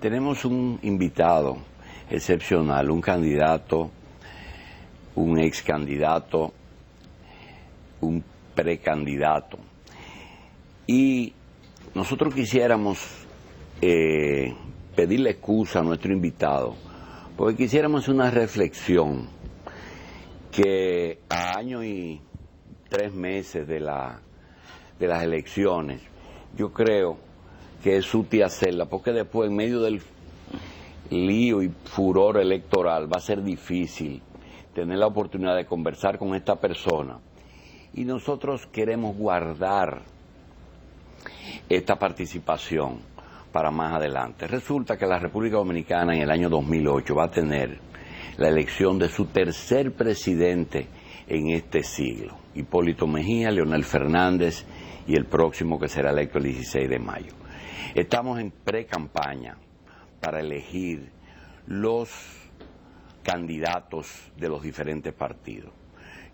tenemos un invitado excepcional, un candidato, un ex candidato, un precandidato. Y nosotros quisiéramos pedirle excusa a nuestro invitado, porque quisiéramos una reflexión que a año y 3 meses de las elecciones, yo creo que es útil hacerla, porque después en medio del lío y furor electoral va a ser difícil tener la oportunidad de conversar con esta persona, y nosotros queremos guardar esta participación para más adelante. Resulta que la República Dominicana en el año 2008 va a tener la elección de su tercer presidente en este siglo, Hipólito Mejía, Leonel Fernández y el próximo que será electo el 16 de mayo. Estamos en pre-campaña para elegir los candidatos de los diferentes partidos.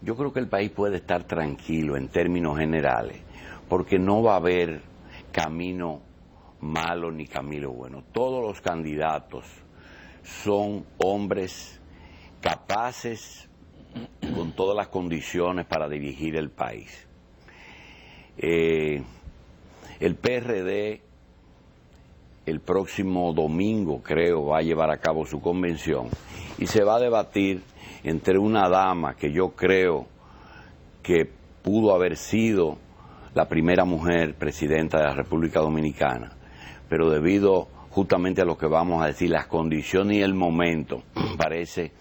Yo creo que el país puede estar tranquilo en términos generales, porque no va a haber camino malo ni camino bueno. Todos los candidatos son hombres capaces, con todas las condiciones para dirigir el país. El PRD el próximo domingo, creo, va a llevar a cabo su convención y se va a debatir entre una dama que yo creo que pudo haber sido la primera mujer presidenta de la República Dominicana, pero debido justamente a lo que vamos a decir, las condiciones y el momento, parece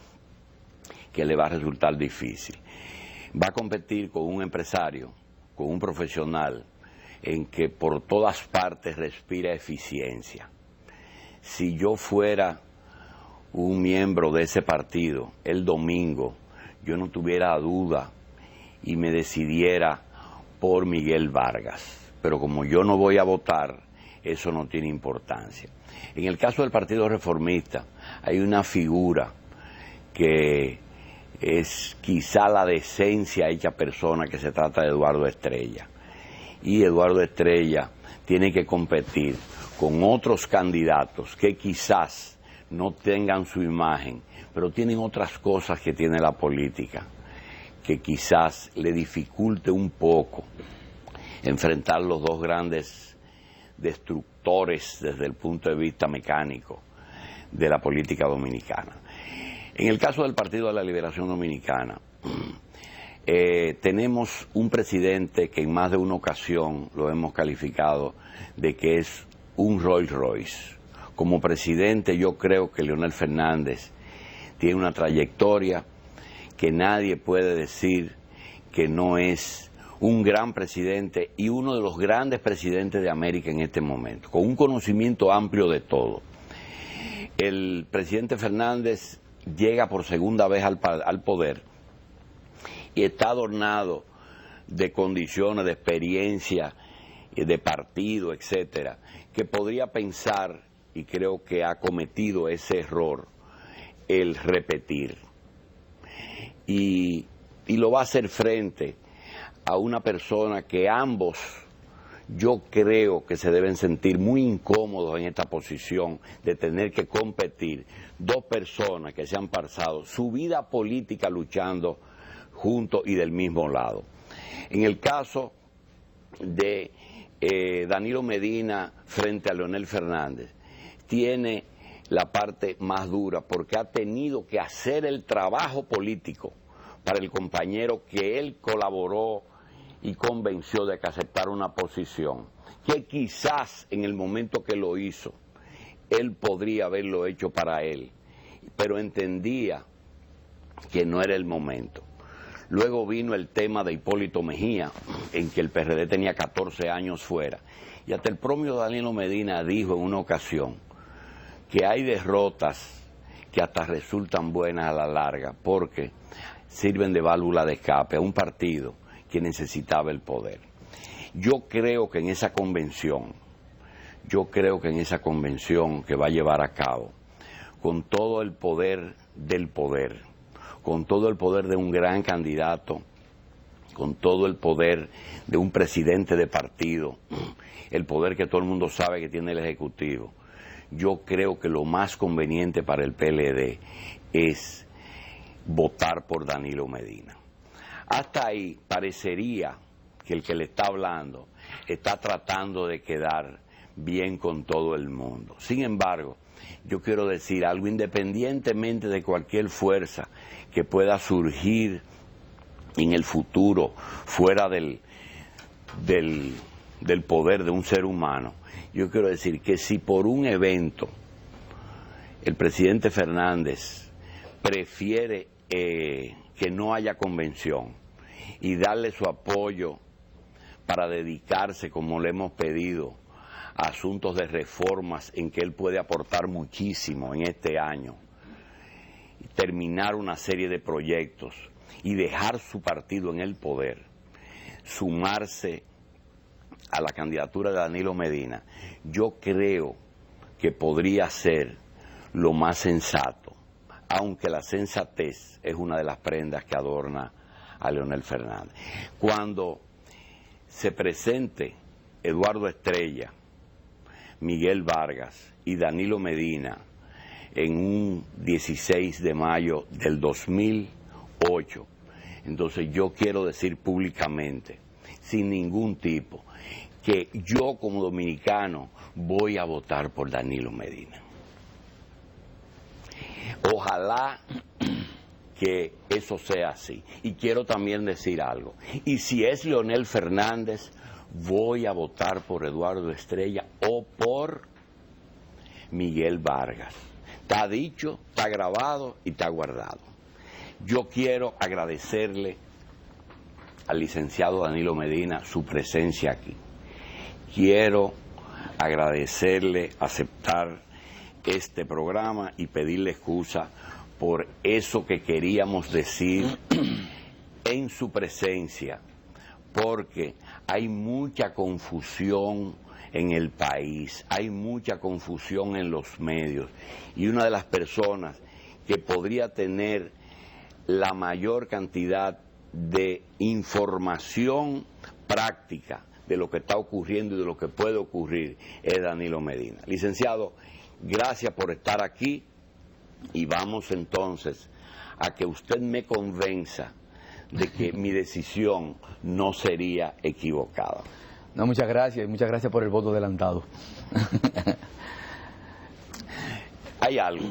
que le va a resultar difícil. Va a competir con un empresario, con un profesional, en que por todas partes respira eficiencia. Si yo fuera un miembro de ese partido, el domingo, yo no tuviera duda y me decidiera por Miguel Vargas. Pero como yo no voy a votar, eso no tiene importancia. En el caso del Partido Reformista, hay una figura que es quizá la decencia hecha persona, que se trata de Eduardo Estrella. Y Eduardo Estrella tiene que competir con otros candidatos que quizás no tengan su imagen, pero tienen otras cosas que tiene la política, que quizás le dificulte un poco enfrentar los dos grandes destructores desde el punto de vista mecánico de la política dominicana. En el caso del Partido de la Liberación Dominicana, tenemos un presidente que en más de una ocasión lo hemos calificado de que es un Rolls Royce. Como presidente, yo creo que Leonel Fernández tiene una trayectoria que nadie puede decir que no es un gran presidente y uno de los grandes presidentes de América en este momento, con un conocimiento amplio de todo. El presidente Fernández llega por segunda vez al poder y está adornado de condiciones, de experiencia, de partido, etcétera, que podría pensar, y creo que ha cometido ese error, el repetir. Y lo va a hacer frente a una persona que ambos, yo creo que se deben sentir muy incómodos en esta posición de tener que competir dos personas que se han pasado su vida política luchando juntos y del mismo lado. En el caso de Danilo Medina frente a Leonel Fernández, tiene la parte más dura porque ha tenido que hacer el trabajo político para el compañero que él colaboró y convenció de que aceptara una posición que quizás en el momento que lo hizo, él podría haberlo hecho para él, pero entendía que no era el momento. Luego vino el tema de Hipólito Mejía, en que el PRD tenía 14 años fuera. Y hasta el propio Danilo Medina dijo en una ocasión que hay derrotas que hasta resultan buenas a la larga, porque sirven de válvula de escape a un partido que necesitaba el poder. Yo creo que en esa convención que va a llevar a cabo, con todo el poder del poder, con todo el poder de un gran candidato, con todo el poder de un presidente de partido, el poder que todo el mundo sabe que tiene el Ejecutivo, yo creo que lo más conveniente para el PLD es votar por Danilo Medina. Hasta ahí parecería que el que le está hablando está tratando de quedar bien con todo el mundo. Sin embargo, yo quiero decir algo, independientemente de cualquier fuerza que pueda surgir en el futuro fuera del poder de un ser humano, yo quiero decir que si por un evento el presidente Fernández prefiere que no haya convención y darle su apoyo para dedicarse, como le hemos pedido, a asuntos de reformas en que él puede aportar muchísimo en este año, terminar una serie de proyectos y dejar su partido en el poder, sumarse a la candidatura de Danilo Medina, yo creo que podría ser lo más sensato, aunque la sensatez es una de las prendas que adorna a Leonel Fernández. Cuando se presente Eduardo Estrella, Miguel Vargas y Danilo Medina en un 16 de mayo del 2008, entonces yo quiero decir públicamente, sin ningún tipo, que yo como dominicano voy a votar por Danilo Medina. Ojalá que eso sea así. Y quiero también decir algo. Y si es Leonel Fernández, voy a votar por Eduardo Estrella o por Miguel Vargas. Está dicho, está grabado y está guardado. Yo quiero agradecerle al licenciado Danilo Medina su presencia aquí. Quiero agradecerle aceptar este programa y pedirle excusa por eso que queríamos decir en su presencia, porque hay mucha confusión en el país, hay mucha confusión en los medios, y una de las personas que podría tener la mayor cantidad de información práctica de lo que está ocurriendo y de lo que puede ocurrir es Danilo Medina. Licenciado, gracias por estar aquí y vamos entonces a que usted me convenza de que mi decisión no sería equivocada. No, muchas gracias por el voto adelantado. Hay algo.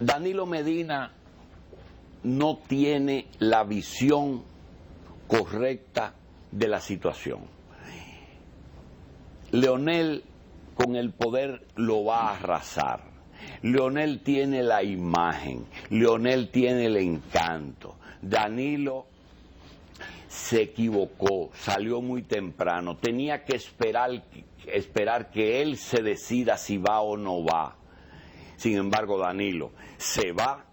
Danilo Medina no tiene la visión correcta de la situación. Leonel con el poder lo va a arrasar. Leonel tiene la imagen, Leonel tiene el encanto. Danilo se equivocó, salió muy temprano, tenía que esperar que él se decida si va o no va. Sin embargo, Danilo se va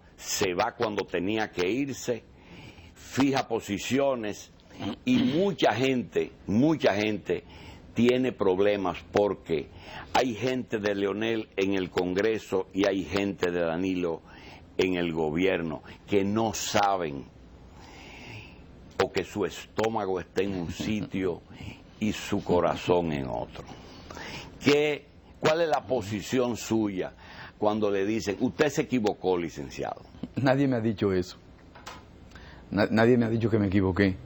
cuando tenía que irse, fija posiciones y mucha gente tiene problemas porque hay gente de Leonel en el Congreso y hay gente de Danilo en el gobierno que no saben o que su estómago está en un sitio y su corazón en otro. ¿Cuál es la posición suya cuando le dicen, usted se equivocó, licenciado? Nadie me ha dicho eso. Nadie me ha dicho que me equivoqué.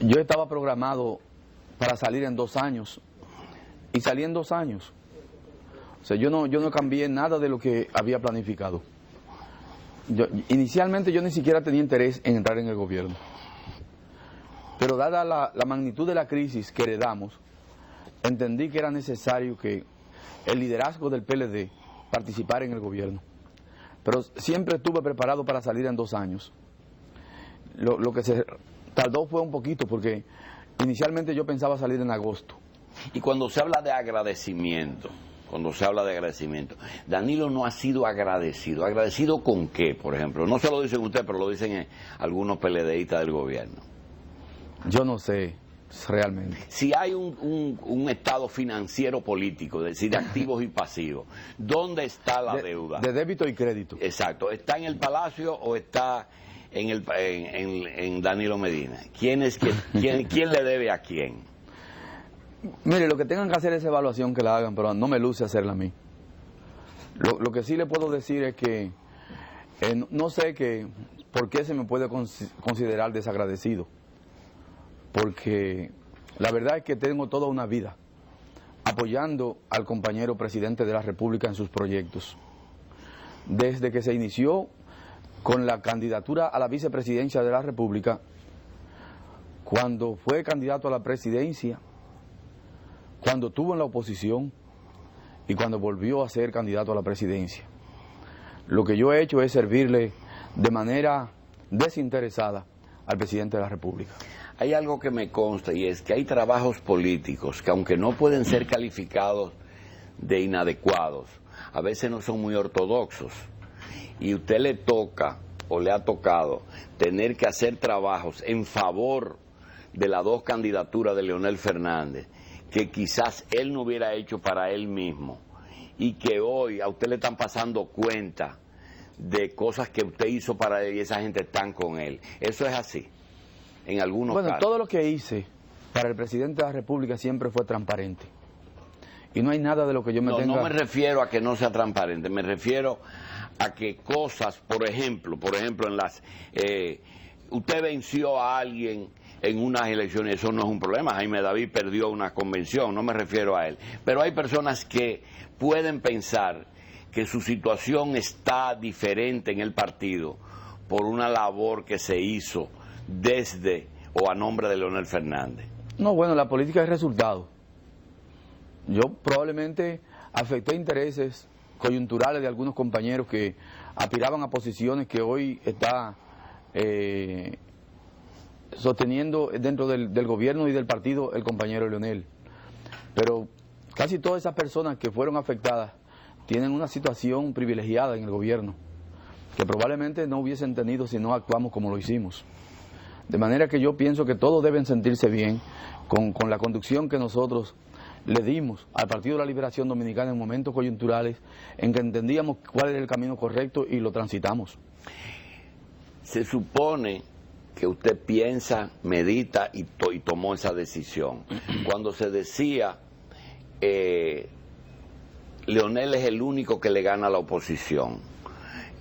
Yo estaba programado para salir en 2 años y salí en 2 años. O sea, yo no cambié nada de lo que había planificado. Inicialmente yo ni siquiera tenía interés en entrar en el gobierno. Pero dada la magnitud de la crisis que heredamos, entendí que era necesario que el liderazgo del PLD participara en el gobierno. Pero siempre estuve preparado para salir en 2 años. Lo que se tardó fue un poquito porque inicialmente yo pensaba salir en agosto. Y cuando se habla de agradecimiento, Danilo no ha sido agradecido. ¿Agradecido con qué, por ejemplo? No se lo dicen usted, pero lo dicen algunos PLDistas del gobierno. Yo no sé, realmente. Si hay un estado financiero político, es decir, de activos y pasivos, ¿dónde está la deuda? De débito y crédito. Exacto. ¿Está en el Palacio o está en Danilo Medina? ¿Quién le debe a quién? Mire, lo que tengan que hacer es evaluación, que la hagan, pero no me luce hacerla a mí. Lo que sí le puedo decir es que no sé por qué se me puede considerar desagradecido, porque la verdad es que tengo toda una vida apoyando al compañero presidente de la República en sus proyectos. Desde que se inició con la candidatura a la vicepresidencia de la República, cuando fue candidato a la presidencia, cuando estuvo en la oposición y cuando volvió a ser candidato a la presidencia. Lo que yo he hecho es servirle de manera desinteresada al presidente de la República. Hay algo que me consta y es que hay trabajos políticos que, aunque no pueden ser calificados de inadecuados, a veces no son muy ortodoxos, y usted le toca o le ha tocado tener que hacer trabajos en favor de las dos candidaturas de Leonel Fernández que quizás él no hubiera hecho para él mismo, y que hoy a usted le están pasando cuenta de cosas que usted hizo para él y esa gente están con él. Eso es así, en algunos casos. Todo lo que hice para el presidente de la República siempre fue transparente. Y no hay nada de lo que yo me tenga... No me refiero a que no sea transparente, me refiero a que cosas, por ejemplo, en las... usted venció a alguien en unas elecciones, eso no es un problema. Jaime David perdió una convención, no me refiero a él. Pero hay personas que pueden pensar que su situación está diferente en el partido por una labor que se hizo desde o a nombre de Leonel Fernández. No, bueno, la política es resultado. Yo probablemente afecté intereses coyunturales de algunos compañeros que aspiraban a posiciones que hoy está sosteniendo dentro del gobierno y del partido el compañero Leonel. Pero casi todas esas personas que fueron afectadas tienen una situación privilegiada en el gobierno, que probablemente no hubiesen tenido si no actuamos como lo hicimos. De manera que yo pienso que todos deben sentirse bien con la conducción que nosotros le dimos al Partido de la Liberación Dominicana en momentos coyunturales en que entendíamos cuál era el camino correcto y lo transitamos. Se supone que usted piensa, medita y tomó esa decisión. Cuando se decía, Leonel es el único que le gana a la oposición,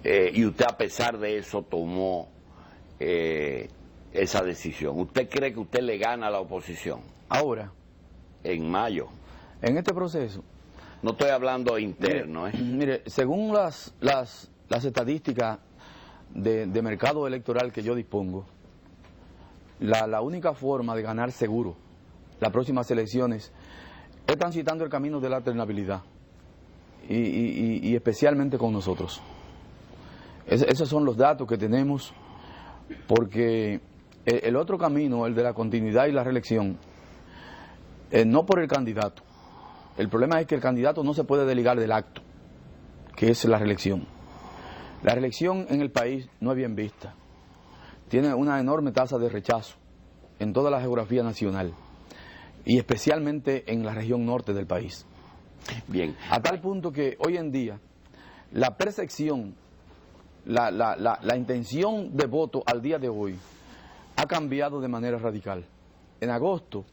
y usted a pesar de eso tomó esa decisión. ¿Usted cree que usted le gana a la oposición? Ahora, en mayo. En este proceso. No estoy hablando interno. Mire, según las estadísticas de mercado electoral que yo dispongo, la única forma de ganar seguro las próximas elecciones es transitando el camino de la alternabilidad y especialmente con nosotros. Esos son los datos que tenemos, porque el otro camino, el de la continuidad y la reelección, no por el candidato. El problema es que el candidato no se puede desligar del acto, que es la reelección. La reelección en el país no es bien vista. Tiene una enorme tasa de rechazo en toda la geografía nacional y especialmente en la región norte del país. Bien. A tal punto que hoy en día la percepción, la intención de voto al día de hoy ha cambiado de manera radical. En agosto,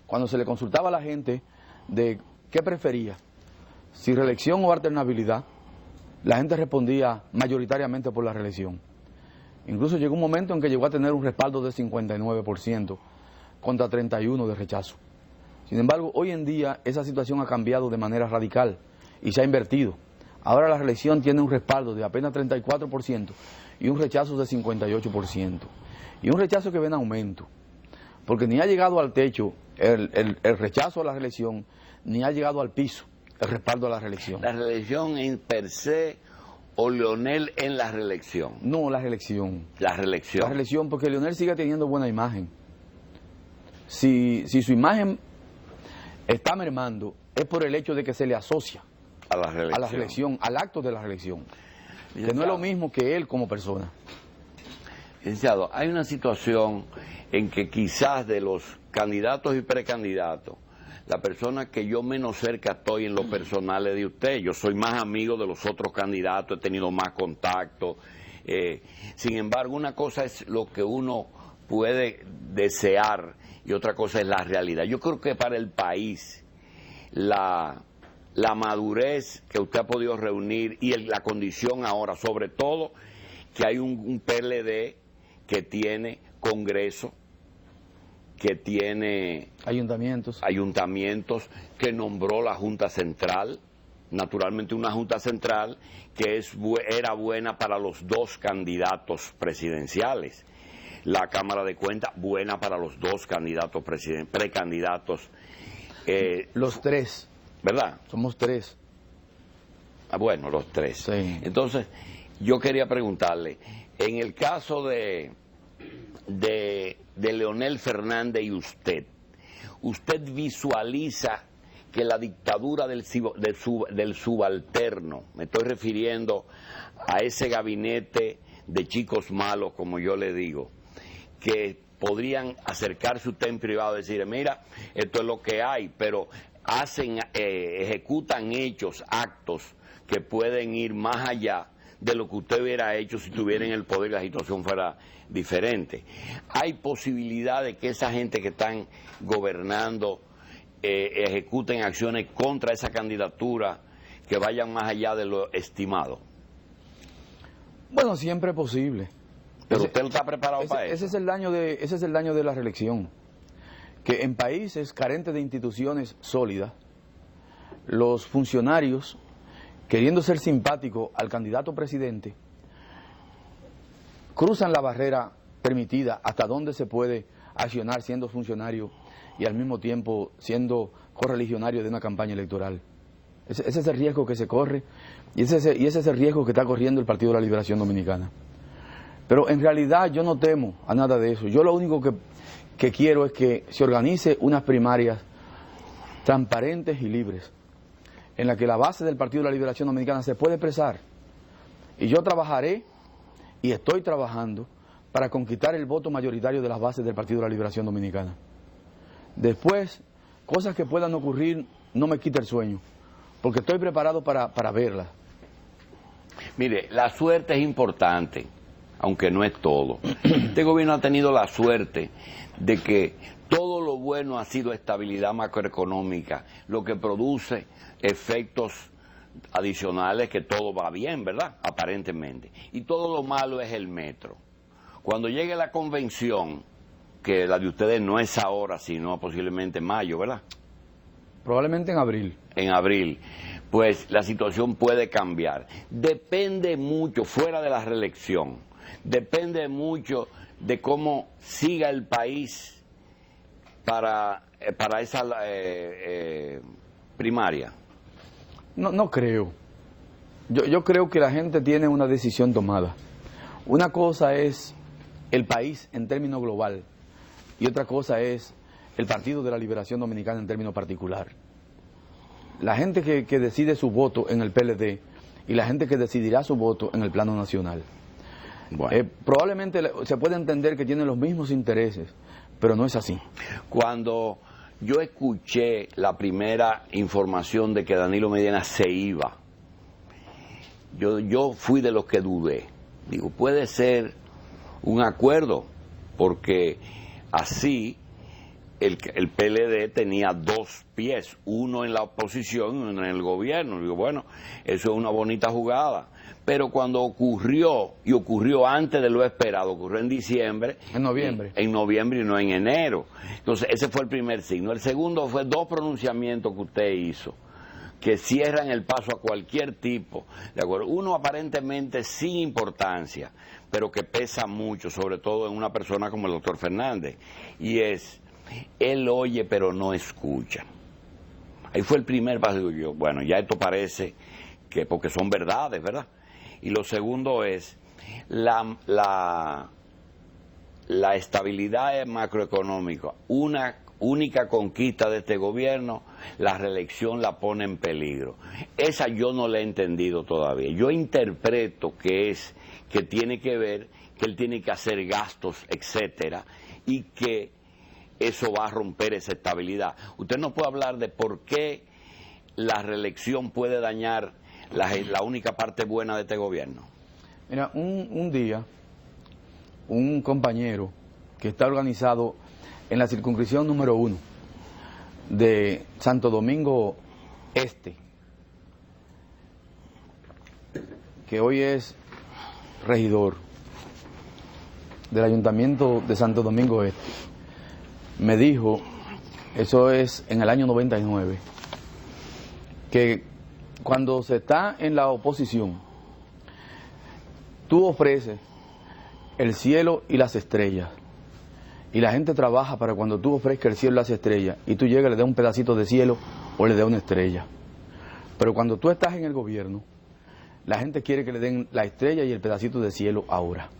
cuando se le consultaba a la gente de qué prefería, si reelección o alternabilidad, la gente respondía mayoritariamente por la reelección. Incluso llegó un momento en que llegó a tener un respaldo de 59% contra 31% de rechazo. Sin embargo, hoy en día esa situación ha cambiado de manera radical y se ha invertido. Ahora la reelección tiene un respaldo de apenas 34% y un rechazo de 58%. Y un rechazo que ve en aumento, porque ni ha llegado al techo el rechazo a la reelección, ni ha llegado al piso el respaldo a la reelección. ¿La reelección en per se o Leonel en la reelección? No, la reelección. La reelección. La reelección, porque Leonel sigue teniendo buena imagen. Si su imagen está mermando, es por el hecho de que se le asocia a la reelección, al acto de la reelección, que no es lo mismo que él como persona. Licenciado, hay una situación en que quizás de los candidatos y precandidatos, la persona que yo menos cerca estoy en lo personal es de usted. Yo soy más amigo de los otros candidatos, he tenido más contacto. Sin embargo, una cosa es lo que uno puede desear y otra cosa es la realidad. Yo creo que para el país la madurez que usted ha podido reunir y la condición ahora, sobre todo que hay un PLD que tiene Congreso, que tiene ayuntamientos, que nombró la Junta Central, naturalmente una Junta Central que era buena para los dos candidatos presidenciales. La Cámara de Cuentas, buena para los dos candidatos precandidatos. Los tres. ¿Verdad? Somos tres. Bueno, los tres. Sí. Entonces, yo quería preguntarle, en el caso de Leonel Fernández y ¿usted visualiza que la dictadura del subalterno, me estoy refiriendo a ese gabinete de chicos malos, como yo le digo, que podrían acercarse a usted en privado y decir, mira, esto es lo que hay, pero ejecutan actos que pueden ir más allá de lo que usted hubiera hecho si tuviera en el poder y la situación fuera diferente? ¿Hay posibilidad de que esa gente que están gobernando ejecuten acciones contra esa candidatura que vayan más allá de lo estimado? Bueno, siempre es posible. Pero usted no está preparado para eso. Ese es el daño de la reelección. Que en países carentes de instituciones sólidas, los funcionarios, queriendo ser simpáticos al candidato presidente, cruzan la barrera permitida hasta donde se puede accionar siendo funcionario y al mismo tiempo siendo correligionario de una campaña electoral. Ese es el riesgo que se corre y ese es el riesgo que está corriendo el Partido de la Liberación Dominicana. Pero en realidad yo no temo a nada de eso. Yo lo único que quiero es que se organice unas primarias transparentes y libres, en la que la base del Partido de la Liberación Dominicana se puede expresar. Y yo trabajaré y estoy trabajando para conquistar el voto mayoritario de las bases del Partido de la Liberación Dominicana. Después, cosas que puedan ocurrir no me quita el sueño, porque estoy preparado para verlas. Mire, la suerte es importante, aunque no es todo. Este gobierno ha tenido la suerte de que todo lo bueno ha sido estabilidad macroeconómica, lo que produce efectos adicionales que todo va bien, ¿verdad? Aparentemente. Y todo lo malo es el metro. Cuando llegue la convención, que la de ustedes no es ahora, sino posiblemente en mayo, ¿verdad? Probablemente en abril. En abril, pues la situación puede cambiar. Depende mucho, fuera de la reelección, depende mucho de cómo siga el país para esa primaria. No creo. Yo creo que la gente tiene una decisión tomada. Una cosa es el país en términos global y otra cosa es el Partido de la Liberación Dominicana en términos particular. La gente que decide su voto en el PLD y la gente que decidirá su voto en el plano nacional. Bueno. Probablemente se puede entender que tienen los mismos intereses, pero no es así. Cuando yo escuché la primera información de que Danilo Medina se iba, yo fui de los que dudé. Digo, puede ser un acuerdo, porque así el PLD tenía dos pies, uno en la oposición y uno en el gobierno. Digo, bueno, eso es una bonita jugada. Pero cuando ocurrió, y ocurrió antes de lo esperado, ocurrió en diciembre. En noviembre. En noviembre y no en enero. Entonces, ese fue el primer signo. El segundo fue dos pronunciamientos que usted hizo, que cierran el paso a cualquier tipo de acuerdo. Uno aparentemente sin importancia, pero que pesa mucho, sobre todo en una persona como el doctor Fernández, y es, él oye pero no escucha. Ahí fue el primer paso. Digo yo, bueno, ya esto parece que, porque son verdades, ¿verdad? Y lo segundo es la estabilidad macroeconómica. Una única conquista de este gobierno, la reelección la pone en peligro. Esa yo no la he entendido todavía. Yo interpreto que tiene que ver, que él tiene que hacer gastos, etcétera, y que eso va a romper esa estabilidad. Usted no puede hablar de por qué la reelección puede dañar la única parte buena de este gobierno. Mira, un día, un compañero que está organizado en la circunscripción número 1 de Santo Domingo Este, que hoy es regidor del Ayuntamiento de Santo Domingo Este, me dijo, eso es en el año 99, que cuando se está en la oposición, tú ofreces el cielo y las estrellas, y la gente trabaja para cuando tú ofrezcas el cielo y las estrellas, y tú llegas y le das un pedacito de cielo o le das una estrella. Pero cuando tú estás en el gobierno, la gente quiere que le den la estrella y el pedacito de cielo ahora.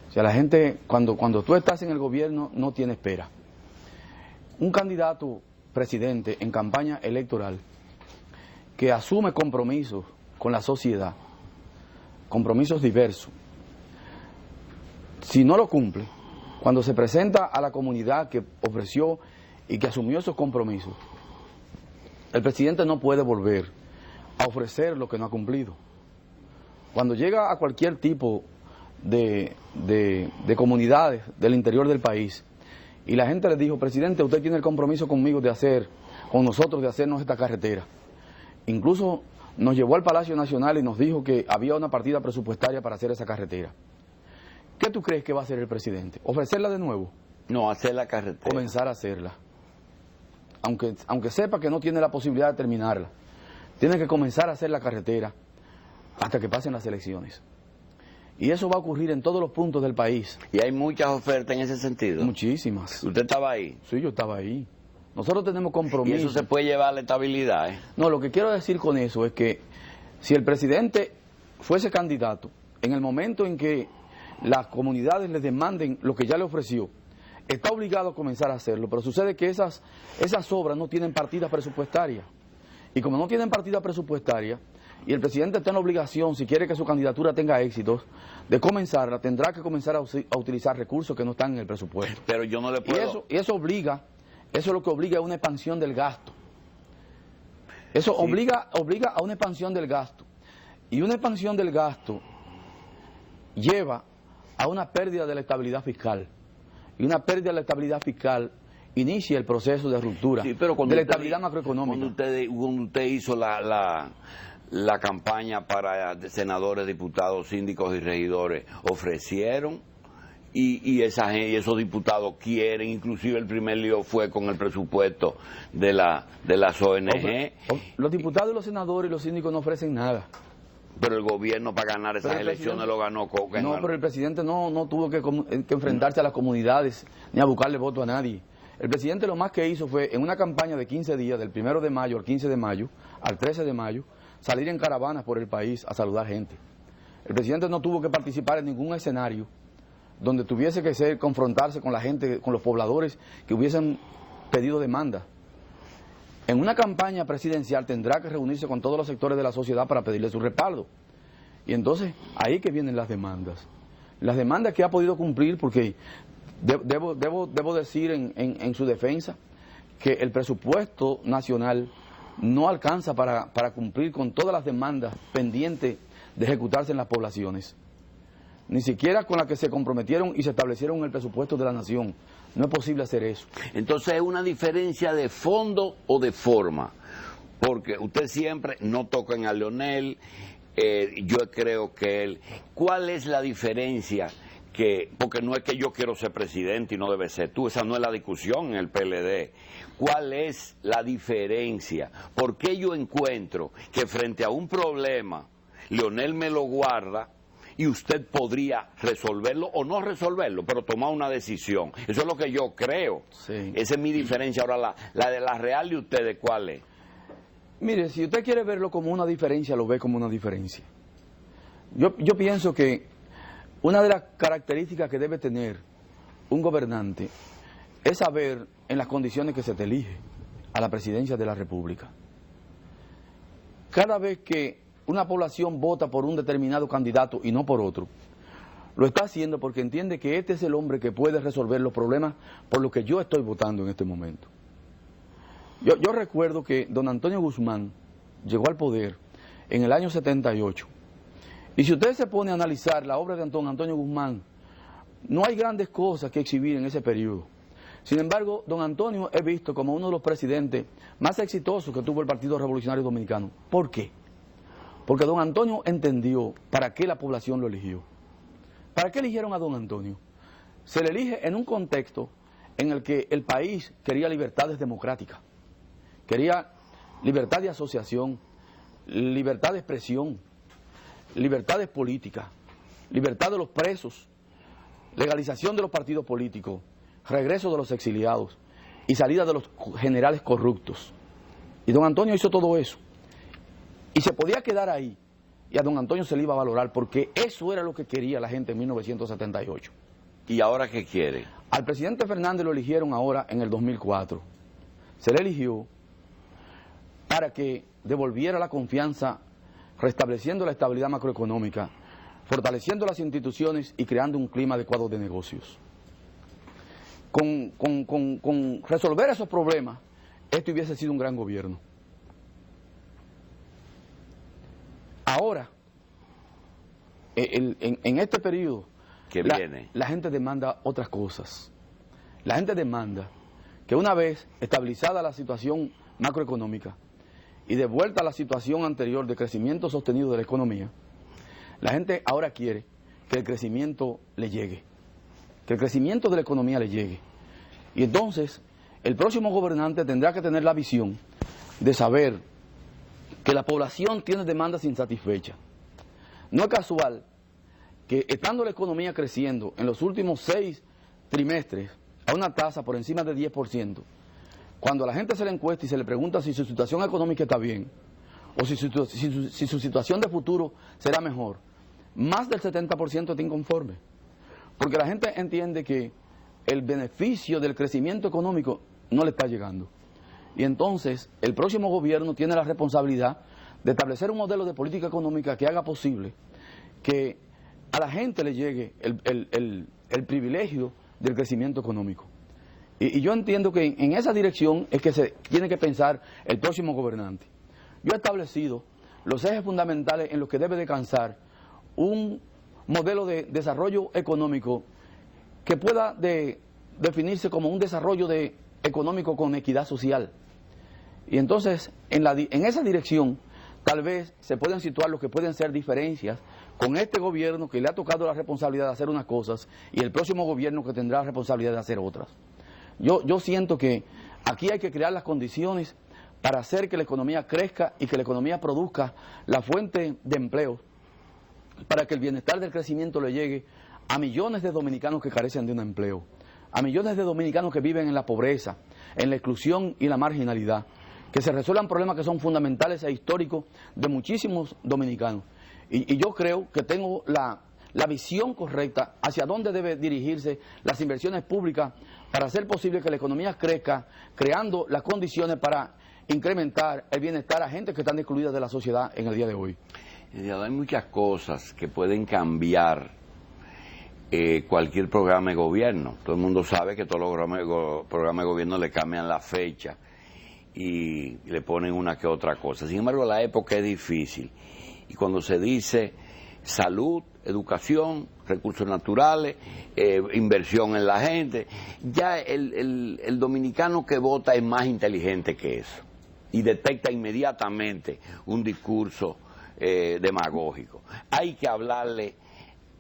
O sea, la gente, cuando tú estás en el gobierno, no tiene espera. Un candidato presidente en campaña electoral que asume compromisos con la sociedad, compromisos diversos, si no lo cumple, cuando se presenta a la comunidad que ofreció y que asumió esos compromisos, el presidente no puede volver a ofrecer lo que no ha cumplido. Cuando llega a cualquier tipo de comunidades del interior del país y la gente le dijo, presidente, usted tiene el compromiso conmigo con nosotros de hacernos esta carretera. Incluso nos llevó al Palacio Nacional y nos dijo que había una partida presupuestaria para hacer esa carretera. ¿Qué tú crees que va a hacer el presidente? ¿Ofrecerla de nuevo? No, hacer la carretera. Comenzar a hacerla. Aunque sepa que no tiene la posibilidad de terminarla, tiene que comenzar a hacer la carretera hasta que pasen las elecciones. Y eso va a ocurrir en todos los puntos del país. ¿Y hay muchas ofertas en ese sentido? Muchísimas. ¿Usted estaba ahí? Sí, yo estaba ahí. Nosotros tenemos compromiso. ¿Y eso se puede llevar a la estabilidad? No, lo que quiero decir con eso es que si el presidente fuese candidato, en el momento en que las comunidades le demanden lo que ya le ofreció, está obligado a comenzar a hacerlo, pero sucede que esas obras no tienen partidas presupuestarias. Y como no tienen partida presupuestaria, y el presidente está en la obligación, si quiere que su candidatura tenga éxitos, de comenzarla, tendrá que comenzar a utilizar recursos que no están en el presupuesto. Pero yo no le puedo... Y eso es lo que obliga a una expansión del gasto. Eso sí. obliga a una expansión del gasto. Y una expansión del gasto lleva a una pérdida de la estabilidad fiscal. Y una pérdida de la estabilidad fiscal inicia el proceso de ruptura de la estabilidad macroeconómica. Cuando usted hizo la campaña para senadores, diputados, síndicos y regidores, ofrecieron y esos diputados quieren, inclusive el primer lío fue con el presupuesto de las ONG. Los diputados, los senadores y los síndicos no ofrecen nada. Pero el gobierno para ganar esas elecciones lo ganó Coca. No, pero el presidente no tuvo que enfrentarse a las comunidades ni a buscarle voto a nadie. El presidente lo más que hizo fue, en una campaña de 15 días, del 1 de mayo al 15 de mayo, al 13 de mayo, salir en caravanas por el país a saludar gente. El presidente no tuvo que participar en ningún escenario donde tuviese que confrontarse con la gente, con los pobladores que hubiesen pedido demanda. En una campaña presidencial tendrá que reunirse con todos los sectores de la sociedad para pedirle su respaldo. Y entonces, ahí que vienen las demandas. Las demandas que ha podido cumplir, porque debo decir en su defensa que el presupuesto nacional no alcanza para cumplir con todas las demandas pendientes de ejecutarse en las poblaciones. Ni siquiera con las que se comprometieron y se establecieron en el presupuesto de la nación. No es posible hacer eso. Entonces es una diferencia de fondo o de forma, porque usted siempre no toca a Leonel, yo creo que él... ¿Cuál es la diferencia? Porque no es que yo quiero ser presidente y no debe ser tú, esa no es la discusión en el PLD. ¿Cuál es la diferencia? ¿Por qué yo encuentro que frente a un problema, Leonel me lo guarda y usted podría resolverlo o no resolverlo, pero tomar una decisión? Eso es lo que yo creo. Sí. Esa es mi diferencia. Ahora, la de la real de ustedes, ¿cuál es? Mire, si usted quiere verlo como una diferencia, lo ve como una diferencia. Yo pienso que una de las características que debe tener un gobernante es saber en las condiciones que se te elige a la presidencia de la República. Cada vez que una población vota por un determinado candidato y no por otro, lo está haciendo porque entiende que este es el hombre que puede resolver los problemas por los que yo estoy votando en este momento. Yo recuerdo que don Antonio Guzmán llegó al poder en el año 78. Y si usted se pone a analizar la obra de don Antonio Guzmán, no hay grandes cosas que exhibir en ese periodo. Sin embargo, don Antonio es visto como uno de los presidentes más exitosos que tuvo el Partido Revolucionario Dominicano. ¿Por qué? Porque don Antonio entendió para qué la población lo eligió. ¿Para qué eligieron a don Antonio? Se le elige en un contexto en el que el país quería libertades democráticas, quería libertad de asociación, libertad de expresión, libertades políticas, libertad de los presos, legalización de los partidos políticos, regreso de los exiliados y salida de los generales corruptos. Y don Antonio hizo todo eso. Y se podía quedar ahí, y a don Antonio se le iba a valorar, porque eso era lo que quería la gente en 1978. ¿Y ahora qué quiere? Al presidente Fernández lo eligieron ahora en el 2004. Se le eligió para que devolviera la confianza, restableciendo la estabilidad macroeconómica, fortaleciendo las instituciones y creando un clima adecuado de negocios. Con resolver esos problemas, este hubiese sido un gran gobierno. Ahora, en este periodo, la gente demanda otras cosas. La gente demanda que una vez estabilizada la situación macroeconómica y de vuelta a la situación anterior de crecimiento sostenido de la economía, la gente ahora quiere que el crecimiento le llegue, que el crecimiento de la economía le llegue. Y entonces, el próximo gobernante tendrá que tener la visión de saber que la población tiene demandas insatisfechas. No es casual que, estando la economía creciendo en los últimos 6 trimestres a una tasa por encima de 10%, cuando a la gente se le encuesta y se le pregunta si su situación económica está bien, o si su situación de futuro será mejor, más del 70% está inconforme. Porque la gente entiende que el beneficio del crecimiento económico no le está llegando. Y entonces el próximo gobierno tiene la responsabilidad de establecer un modelo de política económica que haga posible que a la gente le llegue el privilegio del crecimiento económico. Y yo entiendo que en esa dirección es que se tiene que pensar el próximo gobernante. Yo he establecido los ejes fundamentales en los que debe descansar un modelo de desarrollo económico que pueda definirse como un desarrollo económico con equidad social. Y entonces, en esa dirección, tal vez se pueden situar lo que pueden ser diferencias con este gobierno que le ha tocado la responsabilidad de hacer unas cosas y el próximo gobierno que tendrá la responsabilidad de hacer otras. Yo siento que aquí hay que crear las condiciones para hacer que la economía crezca y que la economía produzca la fuente de empleo, para que el bienestar del crecimiento le llegue a millones de dominicanos que carecen de un empleo, a millones de dominicanos que viven en la pobreza, en la exclusión y la marginalidad, que se resuelvan problemas que son fundamentales e históricos de muchísimos dominicanos. Y yo creo que tengo la visión correcta hacia dónde debe dirigirse las inversiones públicas para hacer posible que la economía crezca, creando las condiciones para incrementar el bienestar a gente que están excluidas de la sociedad en el día de hoy. Hay muchas cosas que pueden cambiar cualquier programa de gobierno. Todo el mundo sabe que todos los programas de gobierno le cambian la fecha y le ponen una que otra cosa. Sin embargo, la época es difícil. Y cuando se dice salud, educación, recursos naturales, inversión en la gente, ya el dominicano que vota es más inteligente que eso y detecta inmediatamente un discurso demagógico. Hay que hablarle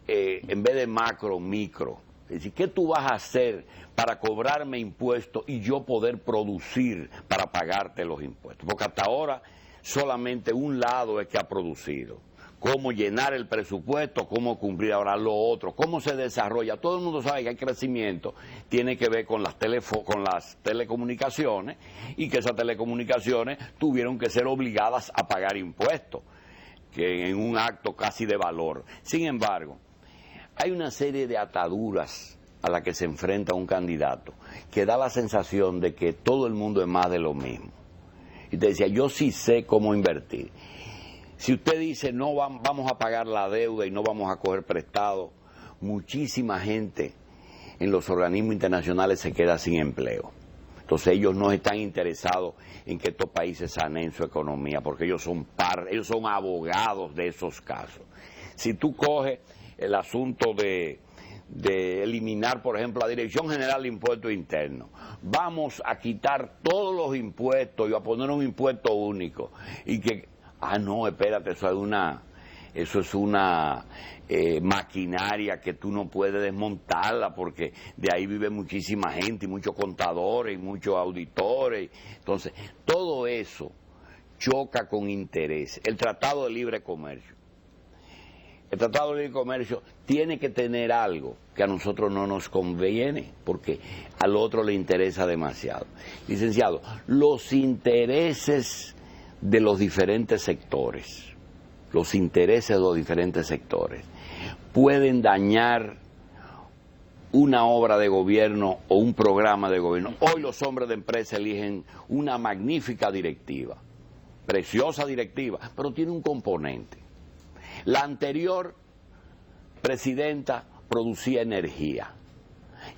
en vez de macro, micro. Es decir, ¿qué tú vas a hacer para cobrarme impuestos y yo poder producir para pagarte los impuestos? Porque hasta ahora solamente un lado es que ha producido. Cómo llenar el presupuesto, cómo cumplir ahora lo otro, cómo se desarrolla. Todo el mundo sabe que el crecimiento tiene que ver con las telecomunicaciones y que esas telecomunicaciones tuvieron que ser obligadas a pagar impuestos, que en un acto casi de valor. Sin embargo, hay una serie de ataduras a las que se enfrenta un candidato que da la sensación de que todo el mundo es más de lo mismo. Y te decía, yo sí sé cómo invertir. Si usted dice, no vamos a pagar la deuda y no vamos a coger prestado, muchísima gente en los organismos internacionales se queda sin empleo. Entonces ellos no están interesados en que estos países saneen su economía, porque ellos son abogados de esos casos. Si tú coges el asunto de de eliminar, por ejemplo, la Dirección General de Impuestos Internos. Vamos a quitar todos los impuestos y a poner un impuesto único. Y que, no, espérate, eso es una maquinaria que tú no puedes desmontarla, porque de ahí vive muchísima gente, y muchos contadores, y muchos auditores. Entonces, todo eso choca con interés. El Tratado de Libre Comercio. El Tratado de Libre Comercio tiene que tener algo que a nosotros no nos conviene, porque al otro le interesa demasiado. Licenciado, los intereses de los diferentes sectores, pueden dañar una obra de gobierno o un programa de gobierno. Hoy los hombres de empresa eligen una magnífica directiva, preciosa directiva, pero tiene un componente. La anterior presidenta producía energía